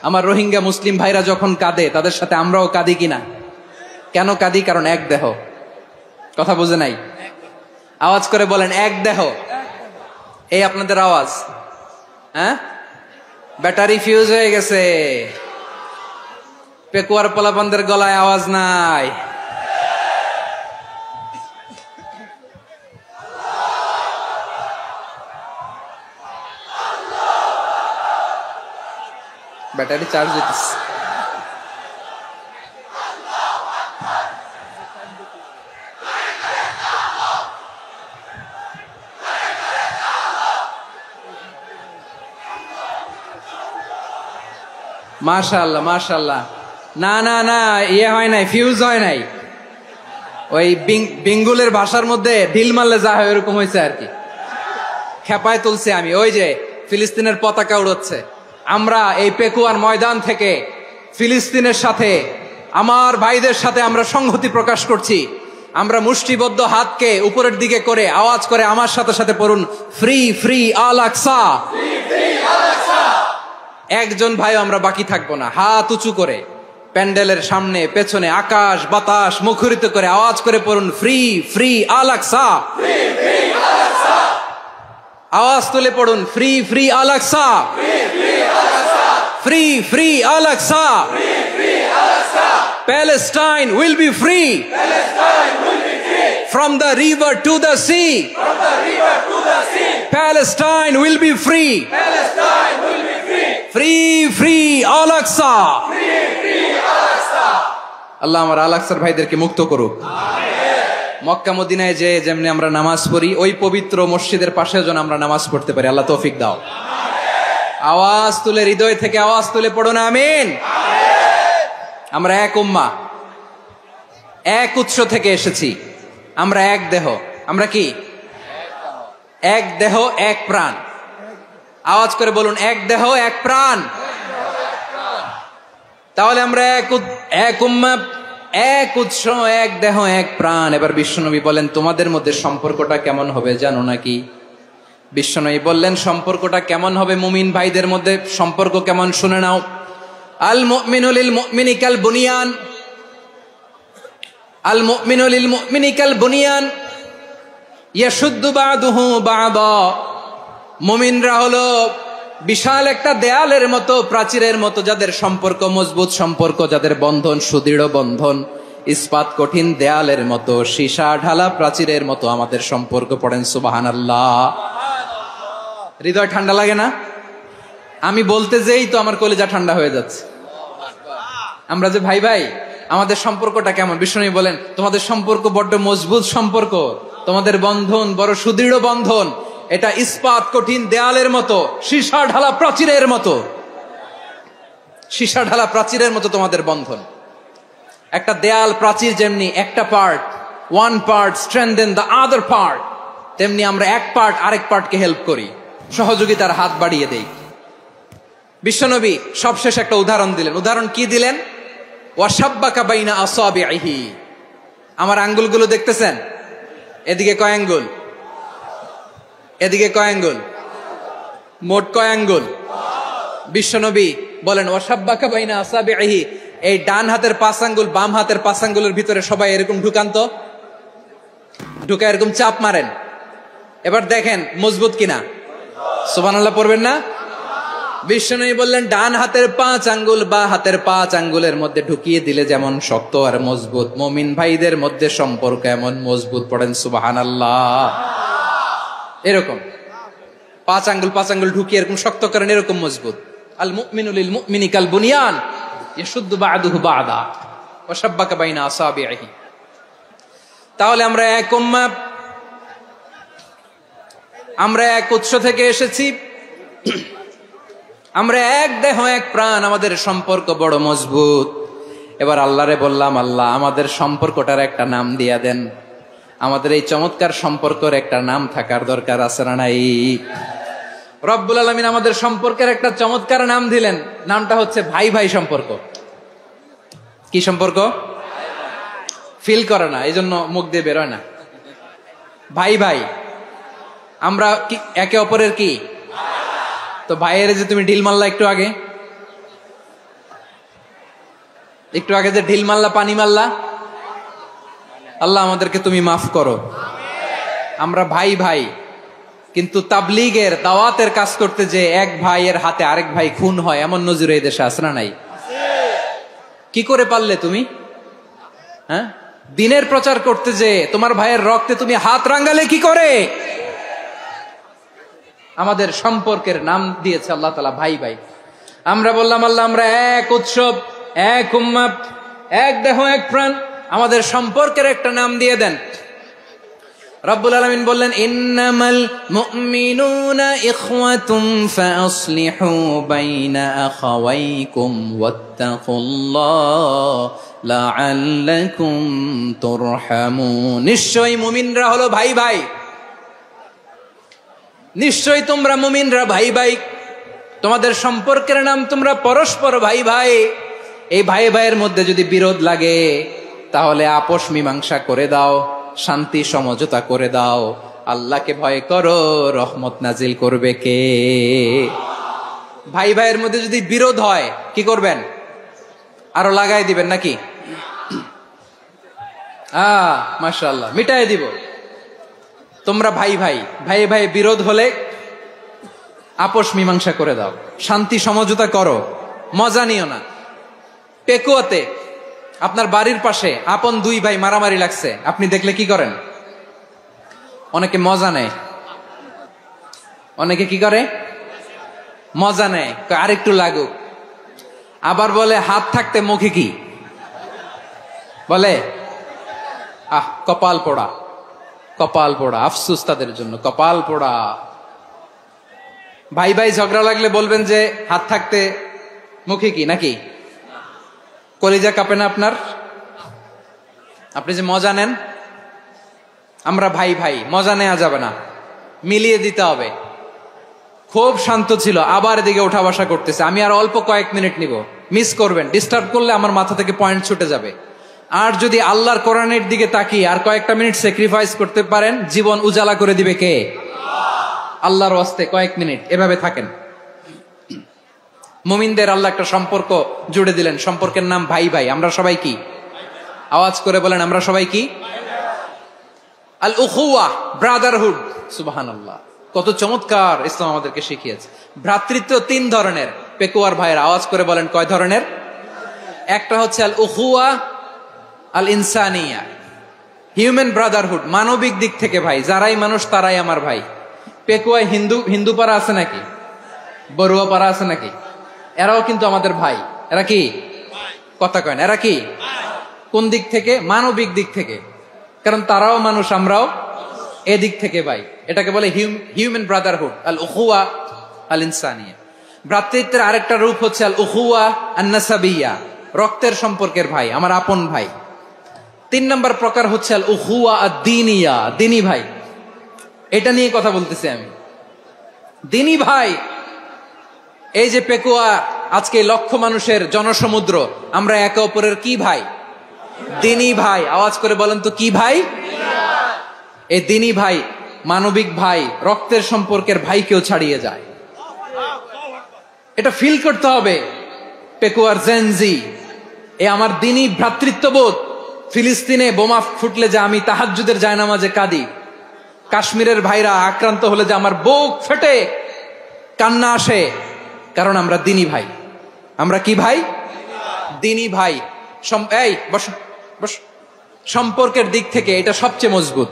আমার রোহিঙ্গা মুসলিম ভাইরা যখন কাঁদে তাদের সাথে আমরাও কাঁদি কিনা কেন কাঁদি কারণ এক দেহ কথা বুঝে নাই আওয়াজ করে বলেন এক দেহ এই আপনাদের আওয়াজ, হ্যাঁ? ব্যাটারি ফিউজ হয়ে গেছে, পেকুয়ার পোলাপানদের গলায় আওয়াজ নাই। ব্যাটারি চার্জ দিতেছে। মাশাআল্লাহ মাশাআল্লাহ। না না না, ইয়ে হয় নাই, ফিউজ হয় নাই। ওই বেঙ্গুলের ভাষার মধ্যে ঢিল মারলে যা হয় এরকম হয়েছে আর কি। খেপায় তুলছে আমি। ওই যে ফিলিস্তিনের পতাকা উড়াচ্ছে, আমরা এই পেকুয়ার ময়দান থেকে ফিলিস্তিনের সাথে, আমার ভাইদের সাথে আমরা সংহতি প্রকাশ করছি। আমরা মুষ্টিবদ্ধ হাতকে উপরের দিকে করে আওয়াজ করে আমার সাথে সাথে পড়ুন, ফ্রি ফ্রি আল আকসা। একজন ভাই আমরা বাকি থাকবো না। হাত উঁচু করে প্যান্ডেলের সামনে পেছনে আকাশ বাতাস মুখরিত করে আওয়াজ করে পড়ুন, ফ্রি ফ্রি আল আকসা। আওয়াজ তুলে পড়ুন, free free Al Aqsa, free free Al Aqsa. Palestine will be free from the river to the sea. Palestine will be free. Free free Al Aqsa. আল্লাহ আমার আল আকসার ভাইদেরকে মুক্ত করুক। মক্কা মদিনায় যে যেমনি আমরা নামাজ পড়ি, ওই পবিত্র মসজিদের পাশে যেন আমরা নামাজ পড়তে পারি। আল্লাহ তৌফিক দাও। আওয়াজ তুলে, হৃদয় থেকে আওয়াজ তুলে পড়ুন আমিন। আমরা এক উম্মাহ, এক উৎস থেকে এসেছি। আমরা এক দেহ। আমরা কি? এক দেহ এক প্রাণ। আওয়াজ করে বলুন, এক দেহ এক প্রাণ। তাহলে আমরা এক উম্মাহ, এক উৎস, এক দেহ এক প্রাণ। এবার বিশ্বনবী বলেন, তোমাদের মধ্যে সম্পর্কটা কেমন হবে জানো নাকি? বিশ্বনবী বললেন, সম্পর্কটা কেমন হবে মুমিন ভাইদের মধ্যে, সম্পর্ক কেমন শুনে নাও। আল মুমিনু লিল মুমিনি কাল বুনিয়ান, আল মুমিনু লিল মুমিনি কাল বুনিয়ান ইয়াশুদ্দু বা'দুহু বা'দা। মুমিনরা হলো বিশাল একটা দেয়ালের মতো, প্রাচীরের মতো, যাদের সম্পর্ক মজবুত সম্পর্ক, যাদের বন্ধন সুদৃঢ় বন্ধন, ইস্পাত কঠিন দেয়ালের মতো, সীসা ঢালা প্রাচীরের মতো আমাদের সম্পর্ক। পড়েন সুবহানাল্লাহ। হৃদয় ঠান্ডা লাগে না? আমি বলতে যেই তো আমার কলিজা ঠান্ডা হয়ে যাচ্ছে। আমরা যে ভাই ভাই, আমাদের সম্পর্কটা কেমন? বিষ্ণু বলেন, তোমাদের সম্পর্ক বড্ড মজবুত সম্পর্ক, তোমাদের বন্ধন বড় সুদৃঢ় বন্ধন। এটা ইস্পাত কঠিন দেয়ালের মতো, সীসা ঢালা প্রাচীরের মতো, সীসা ঢালা প্রাচীরের মতো তোমাদের বন্ধন। একটা দেয়াল প্রাচীর যেমনি একটা part, one part strengthen the other part, তেমনি আমরা এক পার্ট আরেক পার্টকে হেল্প করি, সহযোগিতার হাত বাড়িয়ে দেই। বিশ্বনবী সবশেষ একটা উদাহরণ দিলেন। উদাহরণ কি দিলেন? ওয়াশাব্বাকা বাইনা আসাবিহি। আমার আঙ্গুলগুলো দেখতেছেন? এদিকে কয় আঙ্গুল, এদিকে কয় আঙ্গুল, মোট কয় আঙ্গুল? বিশ্বনবী বলেন, ওয়াশাব্বাকা বাইনা আসাবিহি। এই ডান হাতের 5 আঙ্গুল বাম হাতের 5 আঙ্গুলের ভিতরে সবাই এরকম ঢুকান তো, ঢুকা এরকম চাপ মারেন। এবার দেখেন মজবুত কিনা। সুবহানাল্লাহ পড়বেন না? বিশ্বনবী বললেন, ডান হাতের 5 আঙ্গুল বা হাতের 5 আঙ্গুলের মধ্যে ঢুকিয়ে দিলে যেমন শক্ত আর মজবুত, মুমিন ভাইদের মধ্যে সম্পর্ক এমন মজবুত। পড়েন সুবহানাল্লাহ। এরকম 5 আঙ্গুল ঢুকিয়ে এরকম শক্ত করেন, এরকম মজবুত। আল মুমিনু লিল মুমিনি কাল বুনিয়ান ইয়াশুদ্দু বা'দুহু বা'দা ওয়া শাব্বাকা বাইনা আসাবিহি। তাহলে আমরা এক উম্মাহ, আমরা এক উৎস থেকে এসেছি, আমরা এক দেহ এক প্রাণ, আমাদের সম্পর্ক বড় মজবুত। এবার আল্লাহরে বললাম, আল্লাহ আমাদের সম্পর্কটার একটা নাম দিয়া দেন। আমাদের এই চমৎকার সম্পর্কের একটা নাম থাকার দরকার আছে না নাই? রব্বুল আলামিন আমাদের সম্পর্কের একটা চমৎকার নাম দিলেন। নামটা হচ্ছে ভাই ভাই সম্পর্ক। কি সম্পর্ক? ফিল করে না, এই জন্য মুখ দিয়ে বেরোয় না। ভাই ভাই, আমরা কি একে অপরের কি? তো ভাইয়ের যে তুমি ঢিল মারলা একটু আগে, একটু আগে যে ঢিল মারলা, পানি মারলা, আল্লাহ আমাদেরকে তুমি মাফ করো। আমরা ভাই ভাই, কিন্তু তাবলীগের দাওয়াতের কাজ করতে যে এক ভাইয়ের হাতে আরেক ভাই খুন হয়, এমন নজির এই দেশে আছে না নাই? কি করে পারলে তুমি? হ্যাঁ, দিনের প্রচার করতে যে তোমার ভাইয়ের রক্তে তুমি হাত রাঙ্গালে কি করে? আমাদের সম্পর্কের নাম দিয়েছে আল্লাহ তাআলা ভাই ভাই। আমরা বললাম আল্লাহ আমরা এক উৎসব, এক উম্মাত, এক দেহ এক প্রাণ, আমাদের সম্পর্কের একটা নাম দিয়ে দেন। রব্বুল আলামিন বললেন ইন্নামাল মুমিনুনা ইখওয়াতুম ফাসলিহু বাইনা আখাওয়াইকুম ওয়াত্তাকুল্লাহ লাআল্লাকুম তুরহামুন। নিশ্চয়ই মুমিনরা হলো ভাই ভাই, নিশ্চয়ই তোমরা মুমিনরা ভাই ভাই, তোমাদের সম্পর্কের নাম তোমরা পরস্পর ভাই ভাই। এই ভাই ভাইয়ের মধ্যে যদি বিরোধ লাগে তাহলে আপোষ মীমাংসা করে দাও, শান্তি সমঝোতা করে দাও। আল্লাহকে ভয় করো, রহমত নাজিল করবে কে? ভাই ভাইয়ের মধ্যে যদি বিরোধ হয় কি করবেন? আরো লাগাই দিবেন নাকি? মাশাআল্লাহ, মিটাই দিব। তোমরা ভাই ভাই, ভাই ভাই বিরোধ হলে আপোষ মীমাংসা করে দাও, শান্তি সমঝোতা করো, মজা নিও না। পেকুয়াতে আপনার বাড়ির পাশে আপন দুই ভাই মারামারি লাগছে, আপনি দেখলে কি করেন? অনেকে মজা নেয়, অনেকে কি করে? মজা নেয়, আরেকটু লাগুক। আবার বলে হাত থাকতে মুখে কি বলে? কপাল পোড়া, কপাল পোড়া। আফসোস তাদের জন্য, কপাল পোড়া। ভাই ভাই ঝগড়া লাগলে বলবেন যে হাত থাকতে মুখে কি, নাকি? কলিজা কাঁপে না আপনার? আপনি যে মজা নেন। আমরা ভাই ভাই, মজা নেওয়া যাবে না, মিলিয়ে দিতে হবে। খুব শান্ত ছিল, আবার এদিকে ওঠা বসা করতেছে। আমি আর অল্প কয়েক মিনিট নিব, মিস করবেন। ডিস্টার্ব করলে আমার মাথা থেকে পয়েন্ট ছুটে যাবে। আর যদি আল্লাহর কোরআনের দিকে তাকিয়ে আর কয়েকটা মিনিট স্যাক্রিফাইস করতে পারেন, জীবন উজালা করে দিবে কে? আল্লাহর ওয়াস্তে কয়েক মিনিট এভাবে থাকেন। মুমিনদের আল্লাহ একটা সম্পর্ক জুড়ে দিলেন, সম্পর্কের নাম ভাই ভাই। আমরা সবাই কি? আওয়াজ করে বলেন, আমরা সবাই কি? আল উখুয়া, ব্রাদারহুড। সুবহানাল্লাহ, কত চমৎকার ইসলাম আমাদেরকে শিখিয়েছে। ভ্রাতৃত্ব তিন ধরনের। পেকুয়ার ভাইয়ের আওয়াজ করে বলেন, কয় ধরনের? একটা হচ্ছে আল উখুয়া আল ইনসানিয়া, হিউম্যান ব্রাদারহুড, মানবিক দিক থেকে ভাই। যারাই মানুষ তারাই আমার ভাই। পেকুয়ায় হিন্দু পাড়া আছে নাকি? বড়ুয়া পাড়া আছে নাকি? এরাও কিন্তু আমাদের ভাই। এরা কি? কথা কয় না, এরা কি? কোন দিক থেকে? মানবিক দিক থেকে। কারণ তারাও মানুষ, আমরাও এদিক থেকে ভাই। এটাকে বলে হিউম্যান ব্রাদারহুড, আল উখুয়া আল ইনসানিয়া। ভ্রাতৃত্বের আরেকটা রূপ হচ্ছে আল উখুয়া আন নাসাবিয়া, রক্তের সম্পর্কের ভাই, আমার আপন ভাই। তিন নম্বর প্রকার হচ্ছে আল উখুয়া আদ দীনিয়া, দিনী ভাই। এটা নিয়ে কথা বলতেছি আমি। দিনী ভাই, এই যে পেকুয়া, আজকে লক্ষ মানুষের জনসমুদ্র, আমরা একে অপরের কি ভাই? দিনী ভাই। আওয়াজ করে বলেন তো, কি ভাই? এই দিনী ভাই, মানবিক ভাই, রক্তের সম্পর্কের ভাইকেও ছাড়িয়ে যায়। এটা ফিল করতে হবে। পেকুয়ার জেনজি, এ আমার দিনী ভ্রাতৃত্ববোধ। ফিলিস্তিনে বোমা ফুটলে যে আমি তাহাজ্জুদের জায়নামাজে কাঁদি, কাশ্মীরের ভাইরা আক্রান্ত হলে যে আমার বুক ফেটে কান্না আসে, কারণ আমরা দিনী ভাই। আমরা কি ভাই? দিনী ভাই। এই বস বস। সম্পর্কের দিক থেকে এটা সবচেয়ে মজবুত।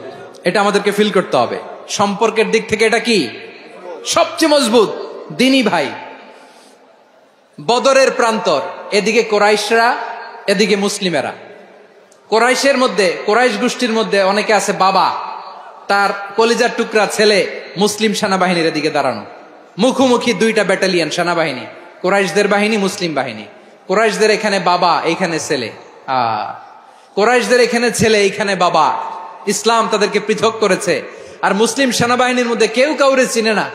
এটা আমাদেরকে ফিল করতে হবে। সম্পর্কের দিক থেকে এটা কি? সবচেয়ে মজবুত, দিনী ভাই। বদরের প্রান্তর, এদিকে কোরাইশরা, এদিকে মুসলিমেরা। কোরাইশের মধ্যে, কোরাইশ গোষ্ঠীর মধ্যে অনেকে আছে বাবা, তার কলিজার টুকরা ছেলে মুসলিম সেনাবাহিনীর এদিকে দাঁড়ানো, মুখোমুখি দুইটা ব্যাটালিয়ন সেনাবাহিনী, কোরাইশদের বাহিনী, মুসলিম বাহিনী। কোরাইশদের এখানে বাবা, এইখানে ছেলে। কোরাইশদের এখানে ছেলে, এইখানে বাবা। ইসলাম তাদেরকে পৃথক করেছে। আর মুসলিম সেনাবাহিনীর মধ্যে কেউ কাউরে চিনে না।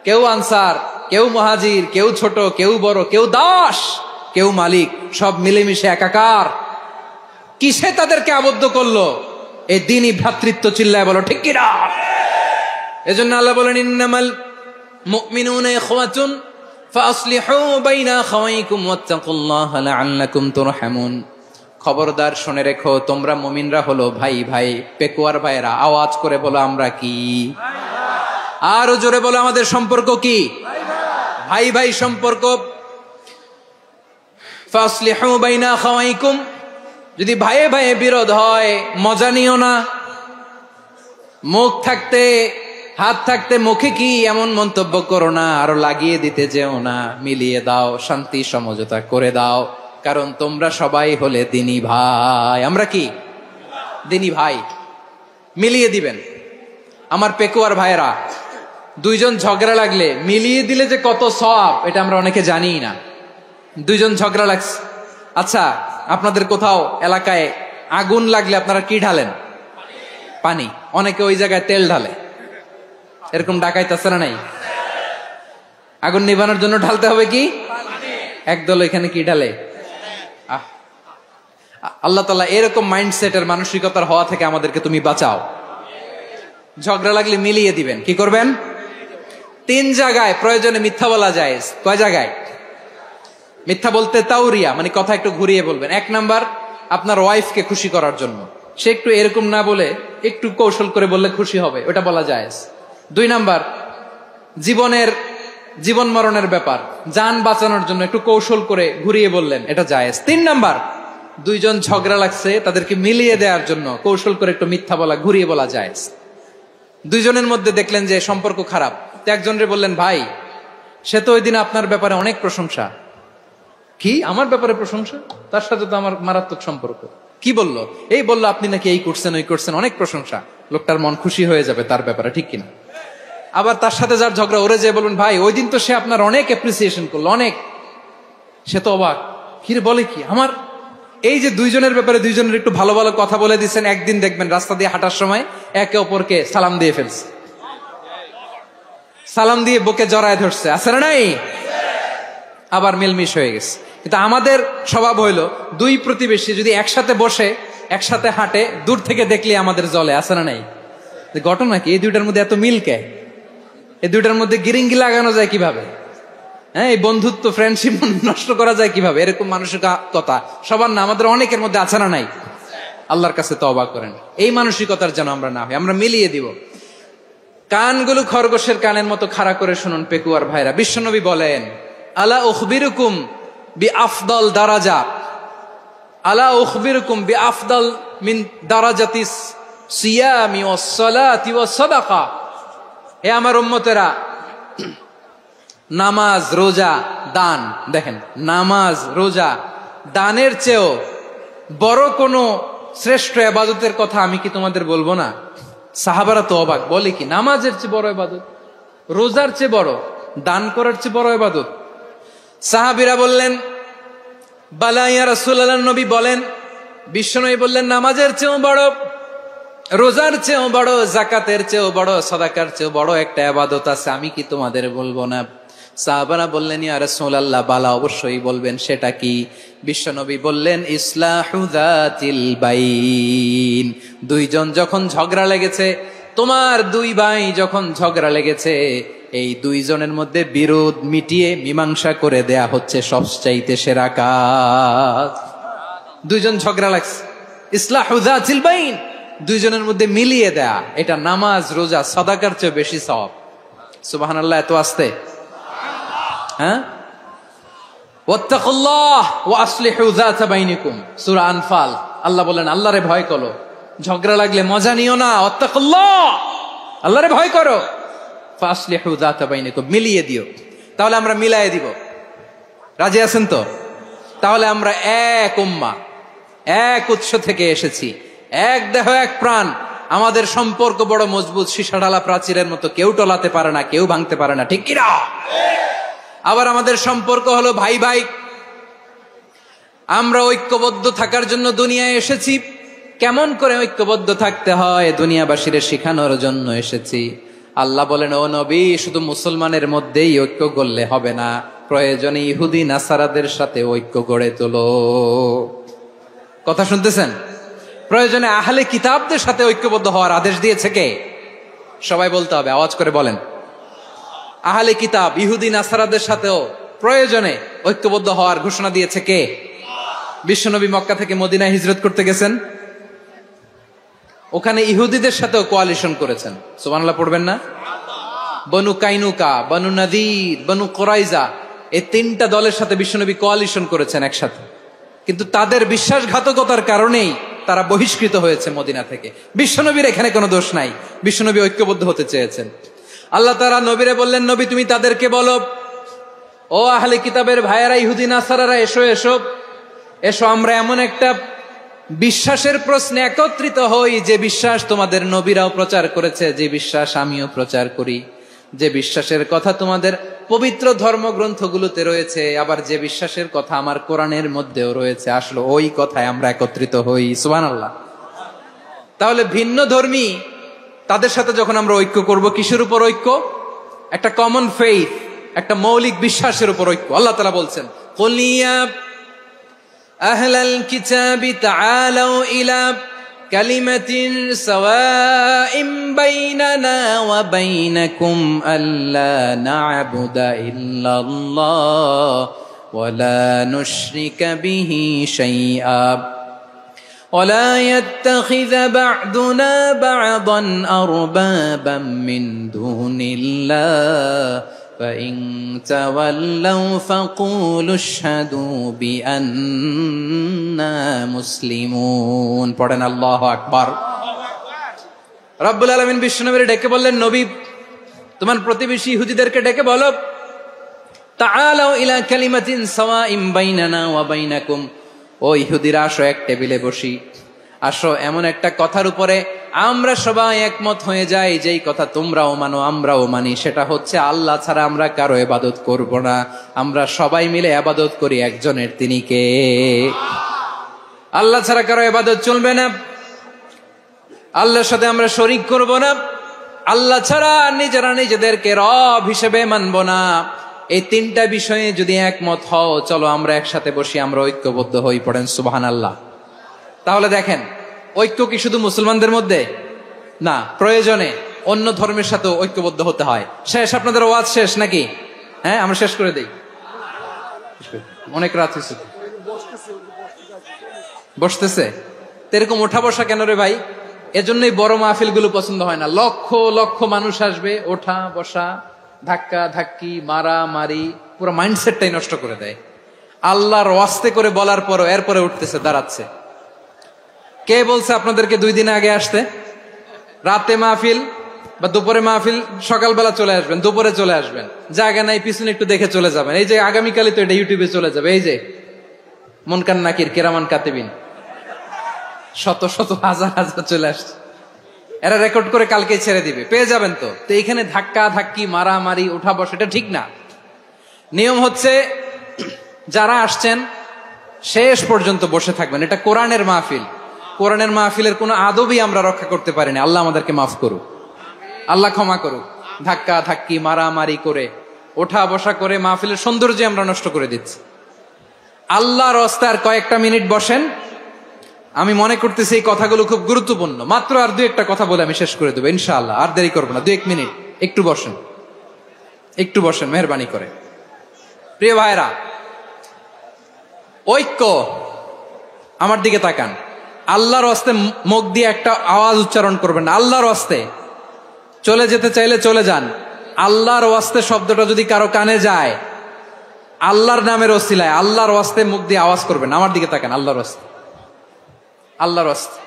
কেউ আনসার, কেউ মুহাজির, কেউ ছোট, কেউ বড়, কেউ দাস, কেউ মালিক, সব মিলেমিশে একাকার। কিসে তাদেরকে আবদ্ধ করলো? এই দ্বীনি ভ্রাতৃত্ব। চিল্লায় বলো ঠিক কিনা? এজন্য আল্লাহ বলেন, ইন্নামাল মুমিনুনা ইখওয়াতুন ফাসলিহু বাইনা আখাওয়াইকুম ওয়াত্তাকুল্লাহা লাআল্লাকুম তুরহামুন। খবরদার শুনে রেখো, তোমরা মুমিনরা হলো ভাই ভাই। পেকুয়ার ভাইরা আওয়াজ করে বলো, আমরা কি? আরো জোরে বলো, আমাদের সম্পর্ক কি? ভাই ভাই সম্পর্ক। ফাসলিহু বাইনা আখাওয়াইকুম, যদি ভাইয়ে ভাইয়ে বিরোধ হয় মজা নিও না। মুখ থাকতে হাত থাকতে মুখে কি এমন মন্তব্য করো না, আরো লাগিয়ে দিতে যেও না। মিলিয়ে দাও, শান্তি সমঝোতা করে দাও, কারণ তোমরা সবাই হলে দিনী ভাই। আমরা কি দিনী ভাই? মিলিয়ে দিবেন। আমার পেকুয়ার ভাইয়েরা, দুইজন ঝগড়া লাগলে মিলিয়ে দিলে যে কত সওয়াব, এটা আমরা অনেকে জানিই না। দুইজন ঝগড়া লাগছে, আচ্ছা আপনাদের কোথাও এলাকায় আগুন লাগলে আপনারা কি ঢালেন? পানি। অনেকে ওই জায়গায় তেল ঢালে, এরকম ডাকাইতে আছে না নাই? আগুন নিভানোর জন্য ঢালতে হবে কি? একদল এখানে কি ঢালে? আল্লাহ তাআলা এরকম মাইন্ডসেটের মানসিকতার হওয়া থেকে আমাদেরকে তুমি বাঁচাও। ঝগড়া লাগলে মিলিয়ে দিবেন। কি করবেন? 3 জায়গায় প্রয়োজনে মিথ্যা বলা যায়। কয় জায়গায় মিথ্যা বলতে? তাওরিয়া, মানে কথা একটু ঘুরিয়ে বলবেন। 1 নাম্বার, আপনার ওয়াইফকে খুশি করার জন্য, সে একটু এরকম না বলে একটু কৌশল করে বললে খুশি হবে, ওটা বলা যায়। 2 নাম্বার, জীবন মরণের ব্যাপার, জান বাঁচানোর জন্য একটু কৌশল করে ঘুরিয়ে বললেন, এটা জায়েজ। 3 নাম্বার, দুইজন ঝগড়া লাগছে তাদেরকে মিলিয়ে দেওয়ার জন্য কৌশল করে একটু মিথ্যা বলা, ঘুরিয়ে বলা জায়েজ। দুইজনের মধ্যে দেখলেন যে সম্পর্ক খারাপ, তো একজনরে বললেন, ভাই সে তো ওই দিন আপনার ব্যাপারে অনেক প্রশংসা। কি আমার ব্যাপারে প্রশংসা? তার সাথে তো আমার মারাত্মক সম্পর্ক। কি বললো? এই বললো আপনি নাকি এই করছেন ওই করছেন, অনেক প্রশংসা। লোকটার মন খুশি হয়ে যাবে তার ব্যাপারে, ঠিক কিনা? আবার তার সাথে যার ঝগড়া, ওরে যে বলবেন, ভাই ওই দিন তো সে আপনার অনেক অ্যাপ্রিসিয়েশন করলো, অনেক। সে তো অবাক, কি রে বলে কি আমার? এই যে দুইজনের ব্যাপারে দুইজনের একটু ভালো ভালো কথা বলে দিচ্ছেন, একদিন দেখবেন রাস্তা দিয়ে হাঁটার সময় একে অপরকে সালাম দিয়ে ফেলছে, সালাম দিয়ে বুকে জড়ায় ধরছে, আছে না নাই? আবার মিলমিশ হয়ে গেছে। কিন্তু আমাদের স্বভাব হইলো, দুই প্রতিবেশী যদি একসাথে বসে একসাথে হাঁটে, দূর থেকে দেখলে আমাদের জলে, আছে না নাই? ঘটনা কি? এই দুইটার মধ্যে এত মিল কে? এই দুইটার মধ্যে গিরিঙ্গি লাগানো যায় কিভাবে? হ্যাঁ, এই বন্ধুত্ব ফ্রেন্ডশিপ নষ্ট করা যায় কিভাবে? এরকম মানসিকতা সবার না, আমাদের অনেকের মধ্যে আছে না নাই? আল্লাহর কাছে তওবা করেন, এই মানসিকতার যেন আমরা না হই, আমরা মিলিয়ে দিব। কানগুলো খরগোশের কানের মতো খাড়া করে শুনুন পেকুয়ার ভাইরা। বিশ্বনবী বলেন, আলা উখবিরুকুম বিআফদাল দারাজা, আলা উখবিরুকুম বিআফদাল মিন দারাজাতিস সিয়ামি ওয়াস সালাতি ওয়াস সাদাকা। হে আমার উম্মতেরা, নামাজ, রোজা, দান, দেখেন নামাজ, রোজা, দানের চেয়েও বড় কোন শ্রেষ্ঠ ইবাদতের কথা আমি কি তোমাদের বলবো না? সাহাবারা তো অবাক, বলে কি নামাজের চেয়ে বড় ইবাদত, রোজার চেয়ে বড়, দান করার চেয়ে বড় ইবাদত? সাহাবীরা বললেন, বালা ইয়া রাসূলুল্লাহ। নবী বলেন, বিশ্বনবী বললেন, নামাজের চেয়েও বড়, রোজার চেয়েও বড়, যাকাতের চেয়েও বড়, সাদাকার চেয়েও বড় একটা ইবাদত আছে, আমি কি তোমাদের বলবো না? সাহাবারা বললেন, ইয়া রাসূলুল্লাহ, বালা অবশ্যই বলবেন, সেটা কি? বিশ্বনবী বললেন, ইসলাহু যাতিল বাইন। দুইজন যখন ঝগড়া লেগেছে, তোমার দুই ভাই যখন ঝগড়া লেগেছে, এই দুইজনের মধ্যে বিরোধ মিটিয়ে মীমাংসা করে দেয়া হচ্ছে সবচাইতে সেরা কাজ। দুইজন ঝগড়া লাগছে, ইসলাহু যাতিল বাইন, দুইজনের মধ্যে মিলিয়ে দেয়া, এটা নামাজ, রোজা, সাদাকার চেয়ে বেশি সওয়াব। সুবহানাল্লাহ, এত আস্তে? হ্যাঁ, ওয়াত্তাকুল্লাহ ওয়া আসলিহু যাতা বাইনিকুম, সূরা আনফাল। আল্লাহ বলেন, আল্লাহরে ভয় করো, ঝগড়া লাগলে মজা নিও না, ওয়াত্তাকুল্লাহ, আল্লাহরে ভয় করো, ফাসলিহু যাতা বাইনিকুম, মিলিয়ে দিও। তাহলে আমরা মিলায়ে দিব, রাজি আছেন তো? তাহলে আমরা এক উম্মাহ, এক উৎস থেকে এসেছি, এক দেহ এক প্রাণ, আমাদের সম্পর্ক বড় মজবুত, সীসাঢালা প্রাচীরের মতো, কেউ টলাতে পারে না, কেউ ভাঙতে পারে না, ঠিক কিনা? আবার আমাদের সম্পর্ক হলো ভাই ভাই, আমরা ঐক্যবদ্ধ থাকার জন্য দুনিয়ায় এসেছি। কেমন করে ঐক্যবদ্ধ থাকতে হয় দুনিয়াবাসীর শেখানোর জন্য এসেছি। আল্লাহ বলেন, ও নবী, শুধু মুসলমানের মধ্যেই ঐক্য গড়লে হবে না, প্রয়োজনে ইহুদি নাসারাদের সাথে ঐক্য গড়ে তোলো। কথা শুনতেছেন? প্রয়োজনে আহলে কিতাবদের সাথে ঐক্যবদ্ধ হওয়ার আদেশ দিয়েছে কে? সবাই বলতে হবে, আওয়াজ করে বলেন। আহলে কিতাব ইহুদি নাসারাদের সাথেও প্রয়োজনে ঐক্যবদ্ধ হওয়ার ঘোষণা দিয়েছে কে? বিশ্বনবী মক্কা থেকে মদিনায় হিজরত করতে গেছেন, ওখানে ইহুদিদের সাথেও কোয়ালিশন করেছেন। সুবহানাল্লাহ পড়বেন না? বনু কাইনুকা, বনু নাদির, বনু কোরাইজা, এই তিনটা দলের সাথে বিশ্বনবী কোয়ালিশন করেছেন একসাথে, কিন্তু তাদের বিশ্বাসঘাতকতার কারণেই তারা বহিষ্কৃত হয়েছে মদিনা থেকে। বিশ্বনবীর এখানে কোনো দোষ নাই, বিশ্বনবী ঐক্যবদ্ধ হতে চেয়েছেন। আল্লাহ তাআলা নবীরে বললেন, নবী তুমি তাদেরকে বলো, ও আহলে কিতাবের ভাইয়েরা, ইহুদি নাসারারা, এসো এসো এসো, আমরা এমন একটা বিশ্বাসের প্রশ্নে একত্রিত হই যে বিশ্বাস তোমাদের নবীরাও প্রচার করেছে, যে বিশ্বাস আমিও প্রচার করি, যে বিশ্বাসের কথা তোমাদের পবিত্র ধর্মগ্রন্থগুলোতে রয়েছে, আবার যে বিশ্বাসের কথা আমার কোরআনের মধ্যেও রয়েছে, আসলে ওই কথায় আমরা একত্রিত হই। সুবহানাল্লাহ। তাহলে ভিন্ন ধর্মী তাদের সাথে যখন আমরা ঐক্য করব, কিসের উপর ঐক্য? একটা কমন ফেইথ, একটা মৌলিক বিশ্বাসের উপর ঐক্য। আল্লাহ তাআলা বলছেন, কুল ইয়া আহলাল কিতাবি তাআলাউ ইলা কালিমাতিন সাওয়াইম বাইনানা ওয়া বাইনাকুম আল্লা না'বুদা ইল্লাল্লাহ ওয়া লা নুশরিকা বিহি শাইআ ولا يتخذ بعضنا بعضا أربابا من دون الله فإن تولوا فقولوا اشهدوا بأننا مسلمون। পড়েন আল্লাহু আকবার। রব্বুল আলামিন বিশ্বনবীর ডেকে বললেন, নবী তোমার প্রতিবেশী ইহুদিদেরকে ডেকে বলো, তাআলাউ ইলা কালিমাতিন সাওয়াইম বাইনানা ওয়া বাইনাকুম, ও ইহুদিরা আসো, এক টেবিলে বসি, আসো এমন একটা কথার উপরে আমরা সবাই একমত হয়ে যাই, যেই কথা তোমরাও মানো আমরাও মানি, সেটা হচ্ছে আল্লাহ ছাড়া আমরা কারো ইবাদত করব না, আমরা সবাই মিলে ইবাদত করি একজনের, তিনি কে? আল্লাহ ছাড়া কারো ইবাদত চলবে না, আল্লাহর সাথে আমরা শরীক করব না, আল্লাহ ছাড়া নিজেরা নিজেদেরকে রব হিসেবে মানব না। এই তিনটা বিষয়ে যদি একমত হও, চলো আমরা একসাথে বসি, আমরা ঐক্যবদ্ধ হই। পড়েন সুবহানাল্লাহ। তাহলে দেখেন, ঐক্য কি শুধু মুসলমানদের মধ্যে না, প্রয়োজনে অন্য ধর্মের সাথে ঐক্যবদ্ধ হতে হয়। শেষ, আপনাদের ওয়াজ শেষ নাকি? হ্যাঁ, আমরা শেষ করে দেই, অনেক রাত হয়েছে। বসতেছে তো এরকম ওঠা বসা কেন রে ভাই? এজন্যই বড় মাহফিল গুলো পছন্দ হয় না। লক্ষ লক্ষ মানুষ আসবে, ওঠা বসা, ধাক্কা ধাক্কি, মারা মারি, পুরো মাইন্ডসেটটাই নষ্ট করে দেয়। আল্লাহর ওয়াস্তে করে বলার পরও এরপরে উঠতেছে, দাঁড়াচ্ছে। কে বলছে আপনাদেরকে 2 দিন আগে আসতে? রাতে মাহফিল বা দুপুরে মাহফিল, সকালবেলা চলে আসবেন, দুপুরে চলে আসবেন, জায়গা নাই পিছনে একটু দেখে চলে যাবেন। এই যে আগামীকালই তো এটা ইউটিউবে চলে যাবে, এই যে মুনকার নাকির কিরামান কাতিবিন, শত শত হাজার হাজার চলে আসছে, এরা রেকর্ড করে কালকে ছেড়ে দিবে, পেয়ে যাবেন। তো এইখানে ধাক্কা ধাক্কি, মারামারি, উঠা বসা, এটা ঠিক না। নিয়ম হচ্ছে যারা আসছেন শেষ পর্যন্ত বসে থাকবেন। এটা কোরআনের মাহফিল, কোরআনের মাহফিলের কোনো আদবই আমরা রক্ষা করতে পারিনি। আল্লাহ আমাদেরকে মাফ করুক, আল্লাহ ক্ষমা করুক। ধাক্কা ধাক্কি, মারামারি করে, ওঠা বসা করে মাহফিলের সৌন্দর্য আমরা নষ্ট করে দিচ্ছি। আল্লাহর রাস্তায় আর কয়েকটা মিনিট বসেন। আমি মনে করতেছি এই কথাগুলো খুব গুরুত্বপূর্ণ। মাত্র আর 2-1টা কথা বলে আমি শেষ করে দেবো ইনশাআল্লাহ, আর দেরি করবো না। 2-1 মিনিট একটু বসেন, একটু বসেন মেহরবানি করে। প্রিয় ভাইরা, ঐক্য, আমার দিকে তাকান। আল্লাহর ওয়াস্তে মুখ দিয়ে একটা আওয়াজ উচ্চারণ করবেন না। আল্লাহর ওয়াস্তে চলে যেতে চাইলে চলে যান। আল্লাহর ওয়াস্তে শব্দটা যদি কারো কানে যায়, আল্লাহর নামের ওসিলায় আল্লাহর ওয়াস্তে মুখ দিয়ে আওয়াজ করবেন। আমার দিকে তাকান, আল্লাহর ওয়াস্তে, আল্লাহর ওয়াস্তে।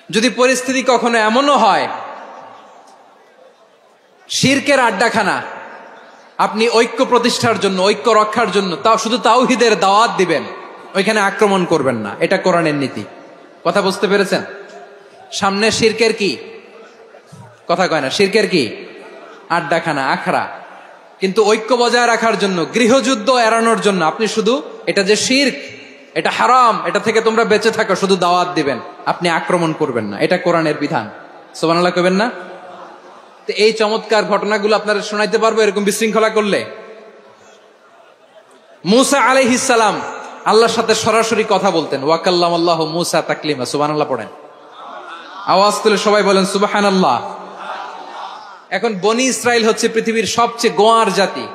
যদি পরিস্থিতি কখনো এমনও হয় শিরকের আড্ডাখানা, আপনি ঐক্য প্রতিষ্ঠার জন্য, ঐক্য রক্ষার জন্য তাও শুধু তাওহীদের দাওয়াত দিবেন, ওইখানে আক্রমণ করবেন না। এটা কোরআনের নীতি। কথা বুঝতে পেরেছেন? সামনে শিরকের কি কথা কয় না, শিরকের কি আড্ডাখানা, আখড়া। কিন্তু ঐক্য বজায় রাখার জন্য, গৃহযুদ্ধ এড়ানোর জন্য আপনি শুধু এটা যে শিরক, এটা হারাম, এটা থেকে তোমরা বেঁচে থাকো, শুধু দাওয়াত দিবেন, আপনি আক্রমণ করবেন না। এটা কোরআনের বিধান। সুবহানাল্লাহ কইবেন না? তো এই চমৎকার ঘটনাগুলো আপনারা শোনাইতে পারবো এরকম বিশৃঙ্খলা করলে। মুসা আলাইহিস সালাম আল্লাহর সাথে সরাসরি কথা বলতেন। ওয়াকাল্লামাল্লাহু মুসা তাকলিমা। সুবহানাল্লাহ পড়েন, আওয়াজ তুলে সবাই বলেন সুবহানাল্লাহ। এখন বনি ইসরাইল হচ্ছে পৃথিবীর সবচেয়ে গোয়ার জাতি।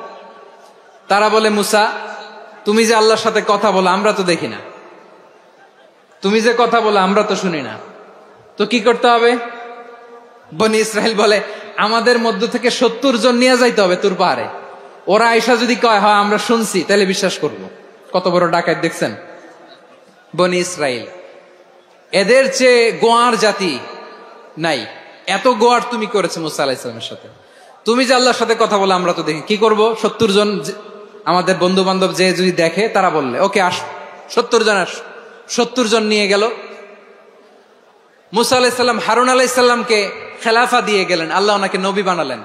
তারা বলে, মুসা তুমি যে আল্লাহর সাথে কথা বলো আমরা তো দেখি না, তুমি যে কথা বলো আমরা তো শুনি না, তো কি করতে হবে? বনি ইসরাইল বলে আমাদের মধ্য থেকে 70 জন নিয়ে যাইতে হবে তুর পাহাড়ে। ওরা আয়সা যদি কয় হয় আমরা শুনছি তাহলে বিশ্বাস করব। কত বড় ডাকাত দেখছেন বনি ইসরাইল। এদের চেয়ে গোয়ার জাতি নাই। এত গোয়ার তুমি করেছে মুসা আলাইহিস সালামের সাথে। তুমি যে আল্লাহর সাথে কথা বলে আমরা তো দেখি কি করব, 70 জন আমাদের বন্ধু বান্ধব যে যদি দেখে তারা বললে ওকে আস, 70 জন আস। 70 জন নিয়ে গেল। মুসা আলাইহিস সালাম হারুন আলাইহিস সালামকে খেলাফা দিয়ে গেলেন, আল্লাহ ওনাকে নবী বানালেন।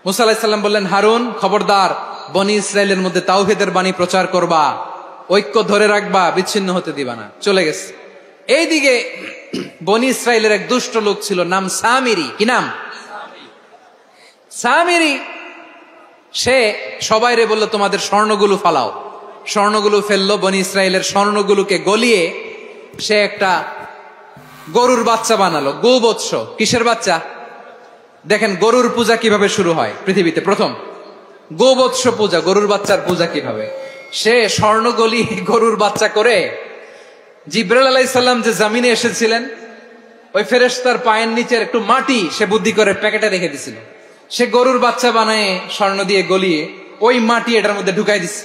মুসা আলাইহিস সালাম বললেন, হারুন খবরদার, বনি ইসরাইলের মধ্যে তাওহীদের বাণী প্রচার করবা, ঐক্য ধরে রাখবা, বিচ্ছিন্ন হতে দিবা না। চলে গেছে। এইদিকে বনি ইসরাইলের এক দুষ্ট লোক ছিল, নাম সামিরি। কি নাম? সামিরি। সে সবাইরে বলল তোমাদের স্বর্ণগুলো ফালাও। স্বর্ণগুলো ফেললো। বনি ইসরাইলের স্বর্ণগুলোকে গলিয়ে সে একটা গরুর বাচ্চা বানালো। গোবৎস। কিসের বাচ্চা? দেখেন গরুর পূজা কিভাবে শুরু হয় পৃথিবীতে প্রথম। গোবৎস পূজা, গরুর বাচ্চার পূজা কিভাবে। সে স্বর্ণ গলি গরুর বাচ্চা করে জিবরাইল আলাইহিস সালাম যে জমিনে এসেছিলেন ওই ফেরেশতার পায়ের নিচের একটু মাটি সে বুদ্ধি করে প্যাকেটে রেখে দিছিল। সে গরুর বাচ্চা বানায় স্বর্ণ দিয়ে গলিয়ে ওই মাটি এটার মধ্যে ঢুকাই দিছে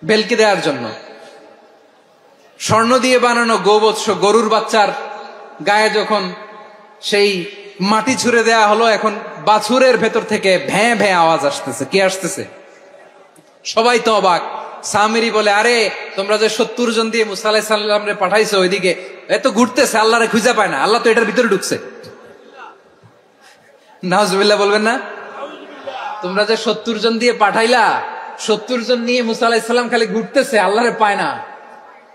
বেলকে দেওয়ার জন্য। স্বর্ণ দিয়ে বানানো গোবৎস গরুর বাচ্চার গায়ে যখন সেই মাটি ছুঁড়ে দেয়া হলো, এখন বাছুরের ভেতর থেকে ভ্যাঁ ভ্যাঁ আওয়াজ আসতেছে। কি আসতেছে? সবাই তো অবাক। সামিরি বলে, আরে তোমরা যে 70 জন দিয়ে মুসা আলাইহিস সালামরে পাঠাইছো ওইদিকে, এত ঘুরতেছে, আল্লাহরে খুঁজে পায় না, আল্লাহ তো এটার ভিতরে ঢুকছে। নাউজুবিল্লাহ বলবেন না? তোমরা যে 70 জন দিয়ে পাঠাইলা, 70 জন নিয়ে মুসা আলাইহিস সালাম খালি ঘুরতেছে, আল্লাহরে পায় না।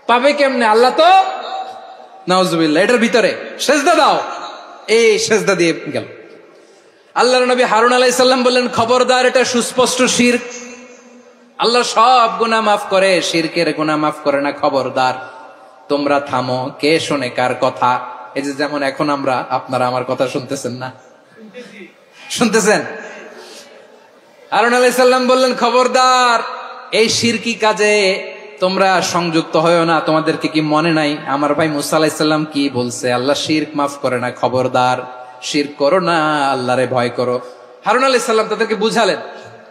পাবে কেমনে? আল্লাহ তো নাউজুবিল্লাহ এটার ভিতরে। সেজদা দাও। এই সেজদা দিয়ে গেল। আল্লাহর নবী হারুন আলাইহিস সালাম বললেন, খবরদার, এটা সুস্পষ্ট শিরক। আল্লাহ সব গুনাহ মাফ করে, শিরকের গুনাহ মাফ করে না। খবরদার, তোমরা থামো। কে শোনে কার কথা? এই যে যেমন এখন আপনারা আমার কথা শুনতেছেন না? শুনতেছেন? হারুন আলাইহিস সালাম বললেন, খবরদার, এই শিরকি কাজে তোমরা সংযুক্ত হয়ো না। তোমাদেরকে কি মনে নাই আমার ভাই মুসা আলাইহিস সালাম কি বলছে? আল্লাহ শিরক মাফ করে না। খবরদার, শিরক করো না, আল্লাহরে ভয় করো। হারুন আলাইহিস সালাম তাদেরকে বুঝালেন,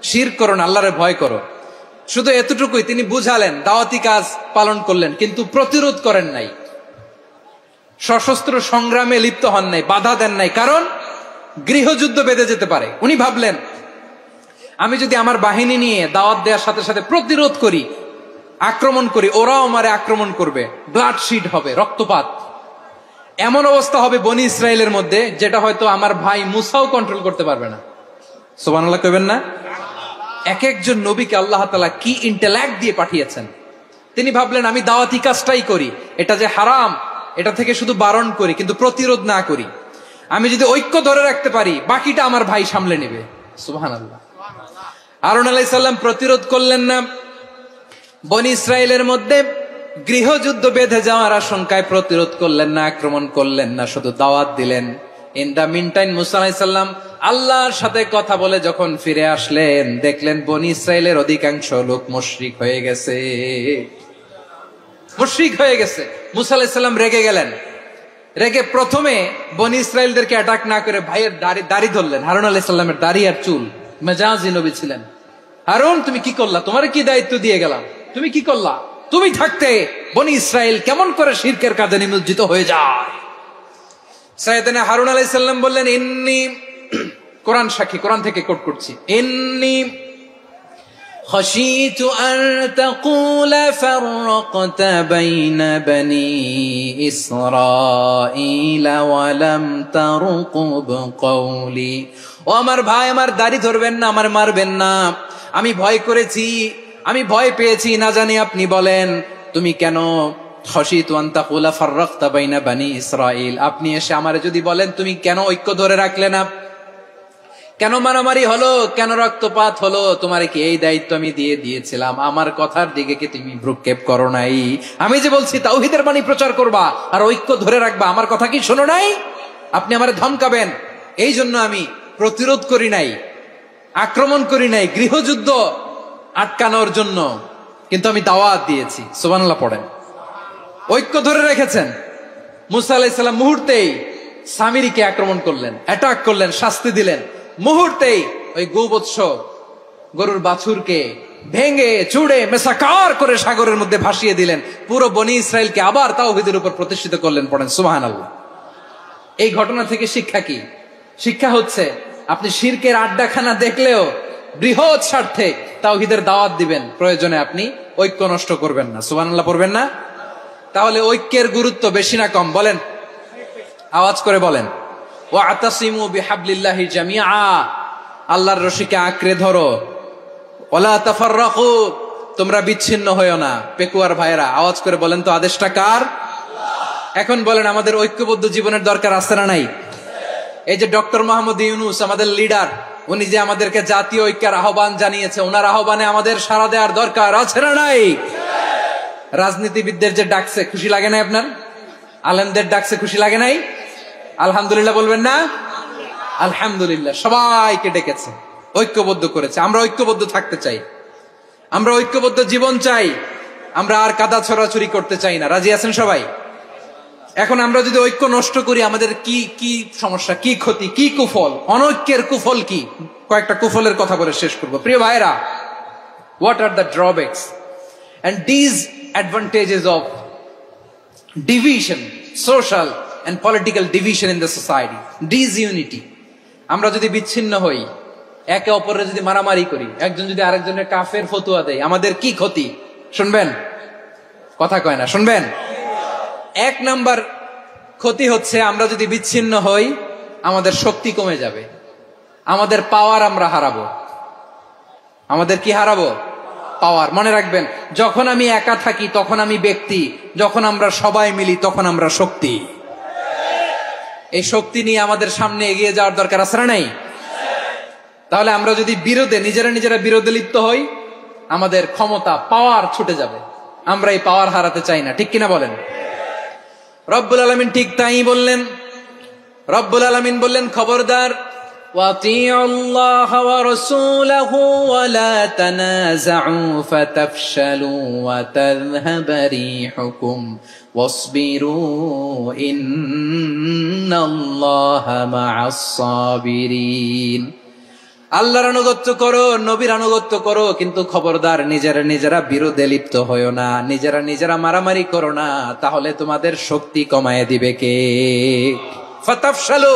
শিরক করো না, আল্লাহরে ভয় করো। শুধু এতটুকুই তিনি বুঝালেন, দাওয়াতি কাজ পালন করলেন, কিন্তু প্রতিরোধ করেন নাই, সশস্ত্র সংগ্রামে লিপ্ত হন নাই, বাধা দেন নাই। কারণ গৃহযুদ্ধ বেঁধে যেতে পারে। উনি ভাবলেন, আমি যদি আমার বাহিনী নিয়ে দাওয়াত দেওয়ার সাথে সাথে প্রতিরোধ করি, আক্রমণ করি, ওরাও আমারে আক্রমণ করবে, ব্লাডশিড হবে, রক্তপাত। এমন অবস্থা হবে বনি ইসরায়েলের মধ্যে যেটা হয়তো আমার ভাই মুসাও কন্ট্রোল করতে পারবে না। সুবহানাল্লাহ কইবেন না? এক একজন নবীকে আল্লাহ তাআলা কি ইন্টেলেক্ট দিয়ে পাঠিয়েছেন। তিনি ভাবলেন, আমি দাওয়াতি কাজটাই করি, এটা যে হারাম এটা থেকে শুধু বারণ করি, কিন্তু প্রতিরোধ না করি। আমি যদি ঐক্য ধরে রাখতে পারি, বাকিটা আমার ভাই সামলে নেবে। সুবহানাল্লাহ। হারুন আলাইহিস সালাম প্রতিরোধ করলেন না। বনি ইসরায়েলের মধ্যে গৃহযুদ্ধ বেঁধে যাওয়ার আশঙ্কায় প্রতিরোধ করলেন না, আক্রমণ করলেন না, শুধু দাওয়াত দিলেন। ইন দা মিন টাইম মুসা আলাইহিস সালাম আল্লাহর সাথে কথা বলে যখন ফিরে আসলেন, দেখলেন বনি ইসরায়েলের অধিকাংশ লোক মুশরিক হয়ে গেছে। মুশরিক হয়ে গেছে। মুসা আলাইহিস সালাম রেগে গেলেন। রেগে প্রথমে বনি ইসরায়েলদেরকে অ্যাটাক না করে ভাইয়ের দাড়ি ধরলেন। হারুন আলাইহিস সালামের দাড়ি আর চুল। মেজাজি নবী ছিলেন। হারুন, তুমি কি করলা? তোমার কি দায়িত্ব দিয়ে গেলাম, তুমি কি করলা? তুমি থাকতে বনি ইসরায়েল কেমন করে শিরকের কাজে নিমজ্জিত হয়ে যায়? সাইয়েদনা হারুন আলাইহিস সালাম বললেন, ইন্নী, কোরআন সাক্ষী, কোরআন থেকে কোট করছি, ইন্নী খাশিতু আন তাকুলা ফাররাকতা বাইনা বনি ইসরাঈলা ওয়া লাম তারকুব কওলি। ও আমার ভাই, আমার দাড়ি ধরবেন না, আমার মারবেন না। আমি ভয় করেছি, আমি ভয় পেয়েছি, না জানি আপনি বলেন তুমি কেন খাশিতু আন তাকুলা ফাররাকতা বাইনা বনি ইসরাঈল, আপনি এসে আমারে যদি বলেন তুমি কেন ঐক্য ধরে রাখলে না, কেন মারামারি হলো, কেন রক্তপাত হলো, তোমার কি এই দায়িত্ব আমি দিয়ে দিয়েছিলাম? আমার কথার দিকে কি তুমি ভ্রুক্ষেপ করো নাই? আমি যে বলছি তাওহীদের বাণী প্রচার করবা আর ঐক্য ধরে রাখবা, আমার কথা কি শোনো নাই? আপনি আমারে ধমকাবেন, এই জন্য আমি প্রতিরোধ করি নাই, আক্রমণ করি নাই, গৃহযুদ্ধ আটকানোর জন্য, কিন্তু আমি দাওয়াত দিয়েছি। সুবহানাল্লাহ পড়েন। ঐক্য ধরে রেখেছেন। মুসা আলাইহিস সালাম মুহূর্তেই সামিরীকে আক্রমণ করলেন, অ্যাটাক করলেন, শাস্তি দিলেন। মুহূর্তেই ওই গোবৎস গরুর বাছুরকে ভেঙে চুড়ে মেসাকার করে সাগরের মধ্যে ভাসিয়ে দিলেন। পুরো বনি ইসরায়েলকে আবার তাওহীদের উপর প্রতিষ্ঠিত করলেন। পড়েন সুবহানাল্লাহ। এই ঘটনা থেকে শিক্ষা কি? শিক্ষা হচ্ছে আপনি শিরকের আড্ডাখানা দেখলেও বৃহৎ স্বার্থে তাওহীদের দাওয়াত দিবেন, প্রয়োজনে আপনি ঐক্য নষ্ট করবেন না। সুবহানাল্লাহ পড়বেন না? তাহলে ঐক্যের গুরুত্ব বেশি না কম বলেন? আওয়াজ করে বলেন। ওয়াতাসিমু বিহাবলিল্লাহি জামিআ, আল্লাহর রশিকে আঁকড়ে ধরো। ওয়ালা তাফাররাকু, তোমরা বিচ্ছিন্ন হয়ো না। পেকুয়ার ভাইরা আওয়াজ করে বলেন তো আদেশটা কার? এখন বলেন আমাদের ঐক্যবদ্ধ জীবনের দরকার আছে না নাই? এই যে ডক্টর মোহাম্মদ ইউনূস আমাদের লিডার, উনি যে আমাদেরকে জাতীয় ঐক্যের আহ্বান জানিয়েছে, ওনার আহ্বানে আমাদের সাড়া দেওয়ার দরকার আছে না নাই? রাজনীতিবিদদের যে ডাকছে খুশি লাগে নাই আপনার? আলেমদের ডাকছে খুশি লাগে নাই? আলহামদুলিল্লাহ বলবেন না? আলহামদুলিল্লাহ। সবাইকে ডেকেছে, ঐক্যবদ্ধ করেছে। আমরা ঐক্যবদ্ধ থাকতে চাই, আমরা ঐক্যবদ্ধ জীবন চাই, আমরা আর কাদা ছড়াছড়ি করতে চাই না। রাজি আছেন সবাই? এখন আমরা যদি ঐক্য নষ্ট করি আমাদের কি কি সমস্যা, কি ক্ষতি, কি কুফল? অনৈক্যের কুফল কি? কয়েকটা কুফলের কথা বলে শেষ করব। প্রিয় ভাইরা, what are the drawbacks and disadvantages of division, social and political division in the society? Disunity. আমরা যদি বিচ্ছিন্ন হই, একে অপরের যদি মারামারি করি, একজন যদি আরেকজনের কাফের ফতোয়া দেয়, আমাদের কি ক্ষতি? শুনবেন? কথা কয় না, শুনবেন? এক নাম্বার ক্ষতি হচ্ছে আমরা যদি বিচ্ছিন্ন হই আমাদের শক্তি কমে যাবে, আমাদের পাওয়ার আমরা হারাবো। আমাদের কি হারাবো? পাওয়ার। মনে রাখবেন, যখন আমি একা থাকি তখন আমি ব্যক্তি, যখন আমরা সবাই মিলি তখন আমরা শক্তি। এই শক্তি নিয়ে আমাদের সামনে এগিয়ে যাওয়ার দরকার আছে না নাই? তাহলে আমরা যদি নিজেরা বিরোধে লিপ্ত হই আমাদের ক্ষমতা, পাওয়ার ছুটে যাবে। আমরা এই পাওয়ার হারাতে চাই না, ঠিক কিনা বলেন? রব্বুল আলামিন ঠিক তাই বললেন। রব্বুল আলামিন বললেন, খবরদার, ওয়াতিউল্লাহ ওয়া রাসূলাহু ওয়া লা তানাযাউ ফাতাফশালু ওয়া তাযহাবা রিহুকুম ওয়াসবিরু ইন্নাল্লাহা মা'আস সাবিরিন। আল্লাহর আনুগত্য করো, নবীর আনুগত্য করো, কিন্তু খবরদার নিজেরা বিরোধে লিপ্ত হয়ো না, নিজেরা মারামারি করো না, তাহলে তোমাদের শক্তি কমায় দিবে কে? ফাতাফশালু,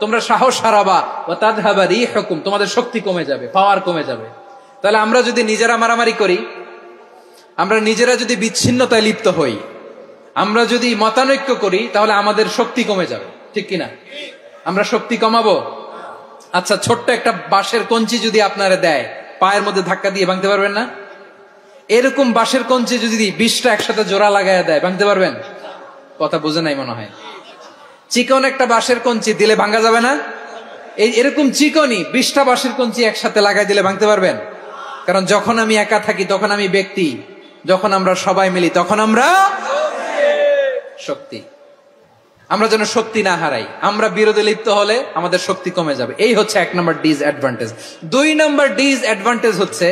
তোমরা সাহস হারাবা, ওয়া তাযহাবা রিহুকুম, তোমাদের শক্তি কমে যাবে, পাওয়ার কমে যাবে। তাহলে আমরা যদি নিজেরা মারামারি করি, আমরা নিজেরা যদি বিচ্ছিন্নতায় লিপ্ত হই, আমরা যদি মতানৈক্য করি, তাহলে আমাদের শক্তি কমে যাবে, ঠিক কিনা? আমরা শক্তি কমাবো। আচ্ছা, ছোট্ট একটা বাঁশের কঞ্চি যদি আপনারা দেয়, পায়ের মধ্যে ধাক্কা দিয়ে ভাঙতে পারবেন না? এরকম বাঁশের কঞ্চি যদি 20টা একসাথে জোড়া লাগায় দেয়, ভাঙতে পারবেন? কথা বুঝে নাই মনে হয়। চিকন একটা বাঁশের কঞ্চি দিলে ভাঙা যাবে না? এরকম চিকনই 20টা বাঁশের কঞ্চি একসাথে লাগাই দিলে ভাঙতে পারবেন? কারণ যখন আমি একা থাকি তখন আমি ব্যক্তি, যখন আমরা সবাই মিলি তখন আমরা শক্তি। আমরা যেন শক্তি না হারাই। আমরা বিরোধে লিপ্ত হলে আমাদের শক্তি কমে যাবে। এই হচ্ছে 1 নম্বর ডিসঅ্যাডভান্টেজ। 2 নম্বর ডিসঅ্যাডভান্টেজ হচ্ছে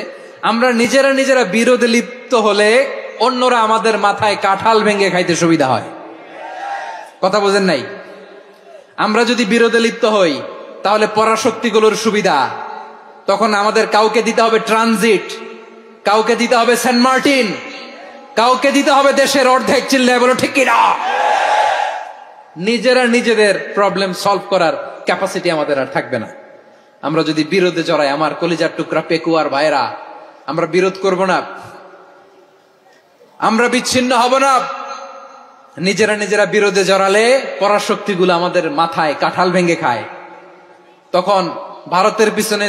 আমরা নিজেরা বিরোধে লিপ্ত হলে অন্যরা আমাদের মাথায় কাঁঠাল ভেঙে খাইতে সুবিধা হয়। কথা বোঝেন নাই? আমরা যদি বিরোধে লিপ্ত হই তাহলে পরাশক্তিগুলোর সুবিধা, তখন আমাদের কাউকে দিতে হবে ট্রানজিট, কাউকে দিতে হবে সেন্ট মার্টিন, কাউকে দিতে হবে দেশের অর্ধেক। চিল্লায় বলো ঠিক কিনা? নিজেদের প্রবলেম সলভ করার ক্যাপাসিটি আমাদের আর থাকবে না। আমরা যদি বিরোধে জড়াই, আমার কলিজার টুকরা পেকুয়ার ভাইরা, আমরা বিরোধ করব না, আমরা বিচ্ছিন্ন হব না। নিজেরা বিরোধে জড়ালে পরাশক্তিগুলো আমাদের মাথায় কাঁঠাল ভেঙে খায়। তখন ভারতের পিছনে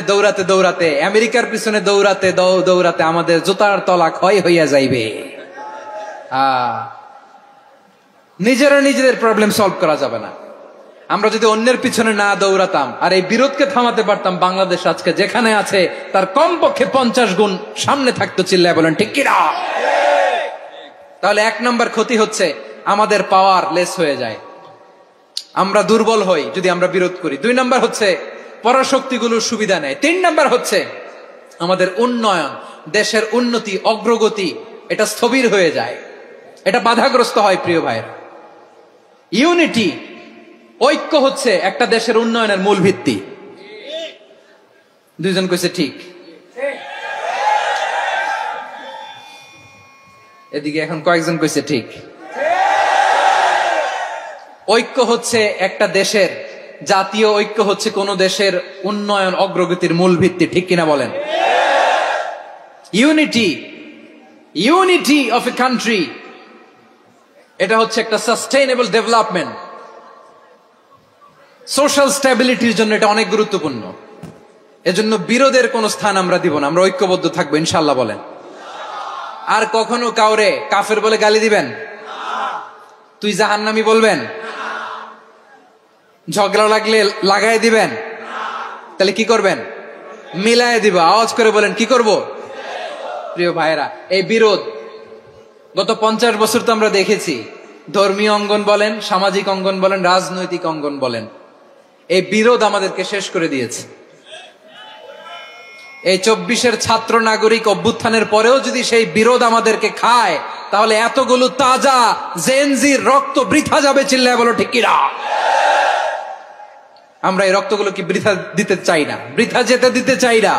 দৌড়াতে, আমেরিকার পিছনে দৌড়াতে আমাদের জুতার তলা ক্ষয় হইয়া যাইবে। নিজেদের প্রবলেম সলভ করা যাবে না। আমরা যদি অন্যের পিছনে না দৌড়াতাম আর এই বিরোধকে থামাতে পারতাম, বাংলাদেশ আজকে যেখানে আছে তার কমপক্ষে 50 গুণ সামনে থাকতো। চিল্লায় বলেন ঠিক কিনা? তাহলে 1 নম্বর ক্ষতি হচ্ছে আমাদের পাওয়ার লেস হয়ে যায়, আমরা দুর্বল হই যদি আমরা বিরোধ করি। 2 নম্বর হচ্ছে পরাশক্তিগুলোর সুবিধা নেয়। 3 নম্বর হচ্ছে আমাদের উন্নয়ন, দেশের উন্নতি, অগ্রগতি, এটা স্থবির হয়ে যায়, এটা বাধাগ্রস্ত হয়। প্রিয় ভাইরা, ইউনিটি ঐক্য হচ্ছে একটা দেশের উন্নয়নের মূল ভিত্তি। দুইজন কইছে ঠিক, এদিকে এখন কয়েকজন কইছে ঠিক। ঐক্য হচ্ছে একটা দেশের, জাতীয় ঐক্য হচ্ছে কোন দেশের উন্নয়ন অগ্রগতির মূল ভিত্তি, ঠিক কিনা বলেন? ইউনিটি অফ এ কান্ট্রি, এটা হচ্ছে একটা সাস্টেইনেবল ডেভেলপমেন্ট, সোশ্যাল স্ট্যাবিলিটির জন্য এটা অনেক গুরুত্বপূর্ণ। এজন্য বিরোধের কোন স্থান আমরা দিব না, আমরা ঐক্যবদ্ধ থাকবো ইনশাআল্লাহ বলেন। আর কখনো কাউরে কাফের বলে গালি দিবেন? তুই জাহান্নামী বলবেন? ঝগড়া লাগলে লাগাই দিবেন? তাহলে কি করবেন? মিলায় দিব। আওয়াজ করে বলেন কি করব? প্রিয় ভাইরা, এই বিরোধ গত 50 বছর তো আমরা দেখেছি, ধর্মীয় অঙ্গন বলেন, সামাজিক অঙ্গন বলেন, রাজনৈতিক অঙ্গন বলেন, এই বিরোধ আমাদেরকে শেষ করে দিয়েছে। এই 24-এর ছাত্র নাগরিক অভ্যুত্থানের পরেও যদি সেই বিরোধ আমাদেরকে খায়, তাহলে এতগুলো তাজা জেনজির রক্ত বৃথা যাবে। চিল্লায় বলো ঠিক কিনা? আমরা এই রক্তগুলো কি বৃথা দিতে চাই না, বৃথা যেতে দিতে চাই না।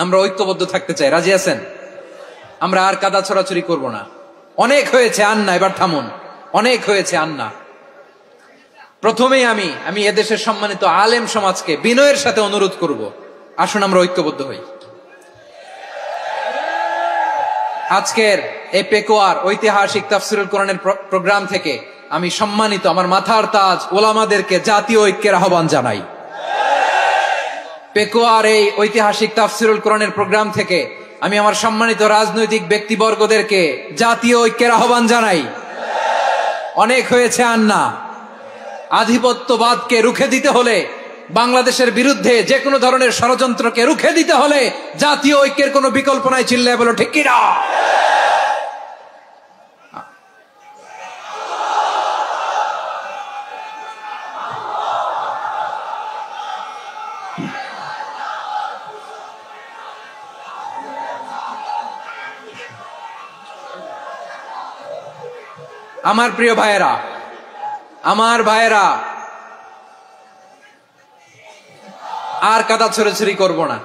আমরা ঐক্যবদ্ধ থাকতে চাই। রাজি আছেন? আমরা আর কাদা ছড়াছড়ি করব না। অনেক হয়েছে, আন্না, এবার থামুন। অনেক হয়েছে, আন্না। প্রথমেই আমি এদেশের সম্মানিত আলেম সমাজকে বিনয়ের সাথে অনুরোধ করব, আসুন আমরা ঐক্যবদ্ধ হই। আজকের এই পেকুয়ার ঐতিহাসিক তাফসিরুল কোরআনের প্রোগ্রাম থেকে আমি সম্মানিত আমার মাথার তাজ ওলামাদেরকে জাতীয় ঐক্যের আহ্বান জানাই। পেকুয়ার এই ঐতিহাসিক তাফসিরুল কোরআনের প্রোগ্রাম থেকে আমি আমার সম্মানিত রাজনৈতিক ব্যক্তিবর্গদেরকে জাতীয় ঐক্যের আহ্বান জানাই। অনেক হয়েছে, আন্না। আধিপত্যবাদকে রুখে দিতে হলে, বাংলাদেশের বিরুদ্ধে যে কোনো ধরনের ষড়যন্ত্রকে রুখে দিতে হলে জাতীয় ঐক্যের কোনো বিকল্প নাই। চিল্লায় বলো ঠিক কিনা? আমার প্রিয় ভাইয়েরা, আমার ভাইয়েরা, আর কাদা ছড়াছড়ি করব না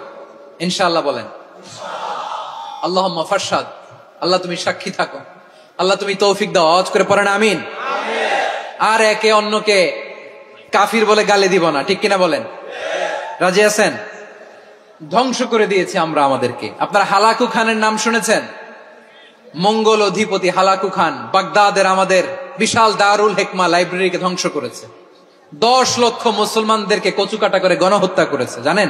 ইনশাআল্লাহ বলেন। আল্লাহুম্মা ফারশাদ। আল্লাহ তুমি সাক্ষী থাকো, আল্লাহ তুমি তৌফিক দাও। আওয়াজ করে পড়েন আমিন। আর একে অন্যকে কাফির বলে গালি দিব না, ঠিক কিনা বলেন? রাজি আছেন? ধ্বংস করে দিয়েছি আমরা আমাদেরকে। আপনারা হালাকু খানের নাম শুনেছেন? মঙ্গল অধিপতি হালাকু খান বাগদাদের আমাদের বিশাল দারুল হিকমা লাইব্রেরিকে ধ্বংস করেছে। 10 লক্ষ মুসলমানদেরকে কচুকাটা করে গণহত্যা করেছে। জানেন,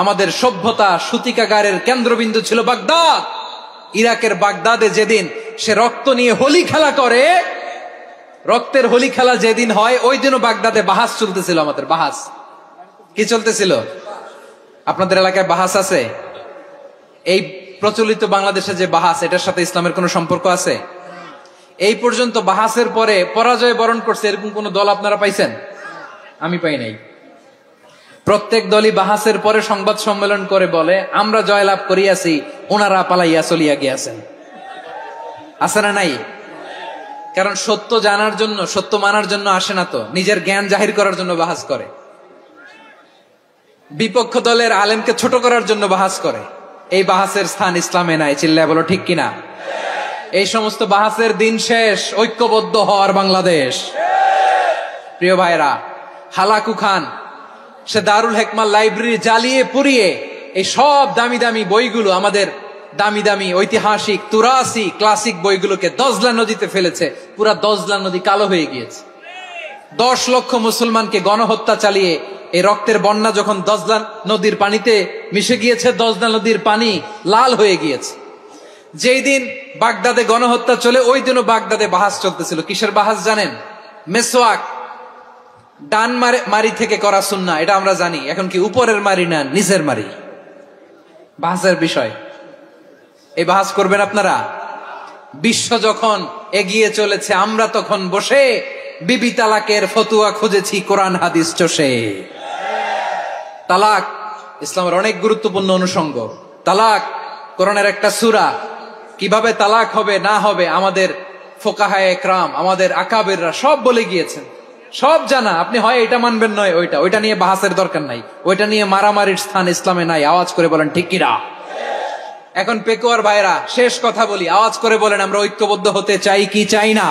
আমাদের সভ্যতা সূতিকাগারের কেন্দ্রবিন্দু ছিল বাগদাদ। ইরাকের বাগদাদে যেদিন সে রক্ত নিয়ে হোলি খেলা করে, রক্তের হোলি খেলা যেদিন হয়, ওই দিনও বাগদাদে বাহাস চলতেছিল। আমাদের বাহাস কি চলতেছিল? আপনাদের এলাকায় বাহাস আছে? এই প্রচলিত বাংলাদেশে যে বাহাস, এটার সাথে ইসলামের কোনো সম্পর্ক আছে? এই পর্যন্ত বাহাসের পরে পরাজয় বরণ করছে এরকম কোন দল আপনারা পাইছেন? আমি পাই নাই। প্রত্যেক দলই বাহাসের পরে সংবাদ সম্মেলন করে বলে, আমরা জয়লাভ করিয়াছি, ওনারা পালাইয়া চলিয়া গিয়াছেন। আছে না নাই? কারণ সত্য জানার জন্য, সত্য মানার জন্য আসে না তো, নিজের জ্ঞান জাহির করার জন্য বাহাস করে। বিপক্ষ দলের আলেমকে ছোট করার জন্য বাহাস করে। এই বাহাসের স্থান ইসলামে নাই। চিল্লায় বলো ঠিক কিনা? এই সমস্ত বাহাসের দিন শেষ। ঐক্যবদ্ধ হওয়ার বাংলাদেশ। প্রিয় ভাইরা, হালাকু খান সে দারুল হিকমা লাইব্রেরি জ্বালিয়ে পুড়িয়ে এই সব দামি দামি বইগুলো, আমাদের দামি দামি ঐতিহাসিক তুরাসি ক্লাসিক বইগুলোকে দজলা নদীতে ফেলেছে। পুরা দজলা নদী কালো হয়ে গিয়েছে। 10 লক্ষ মুসলমানকে গণহত্যা চালিয়ে এই রক্তের বন্যা যখন দজলা নদীর পানিতে মিশে গিয়েছে, দজলা নদীর পানি লাল হয়ে গিয়েছে। যেই দিন বাগদাদে গণহত্যা চলে, ওই দিনও বাগদাদে বাহাস চলতেছিল। কিসের বাহাস জানেন? মেসওয়াক, ডান মারি থেকে করা সুন্নাহ, এটা আমরা জানি। এখন কি উপরের মারি না নিচের মারি? বাহাসের বিষয়। এই বাহাস করবেন আপনারা? বিশ্ব যখন এগিয়ে চলেছে, আমরা তখন বসে বিবি তালাকের ফতুয়া খুঁজেছি কোরআন হাদিস চষে। তালাক ইসলামের অনেক গুরুত্বপূর্ণ অনুষঙ্গ। তালাক কোরআনের একটা সূরা। কিভাবে তালাক হবে না হবে আমাদের ফোকাহায়ে একরাম, আমাদের আকাবেররা সব বলে গিয়েছেন। সব জানা, আপনি হয় এটা মানবেন নয় ওইটা নিয়ে বাহাসের দরকার নাই, ওইটা নিয়ে মারামারির স্থান ইসলামে নাই। আওয়াজ করে বলেন ঠিক কিনা? এখন পেকুয়ার ভাইরা শেষ কথা বলি, আওয়াজ করে বলেন আমরা ঐক্যবদ্ধ হতে চাই কি চাই না?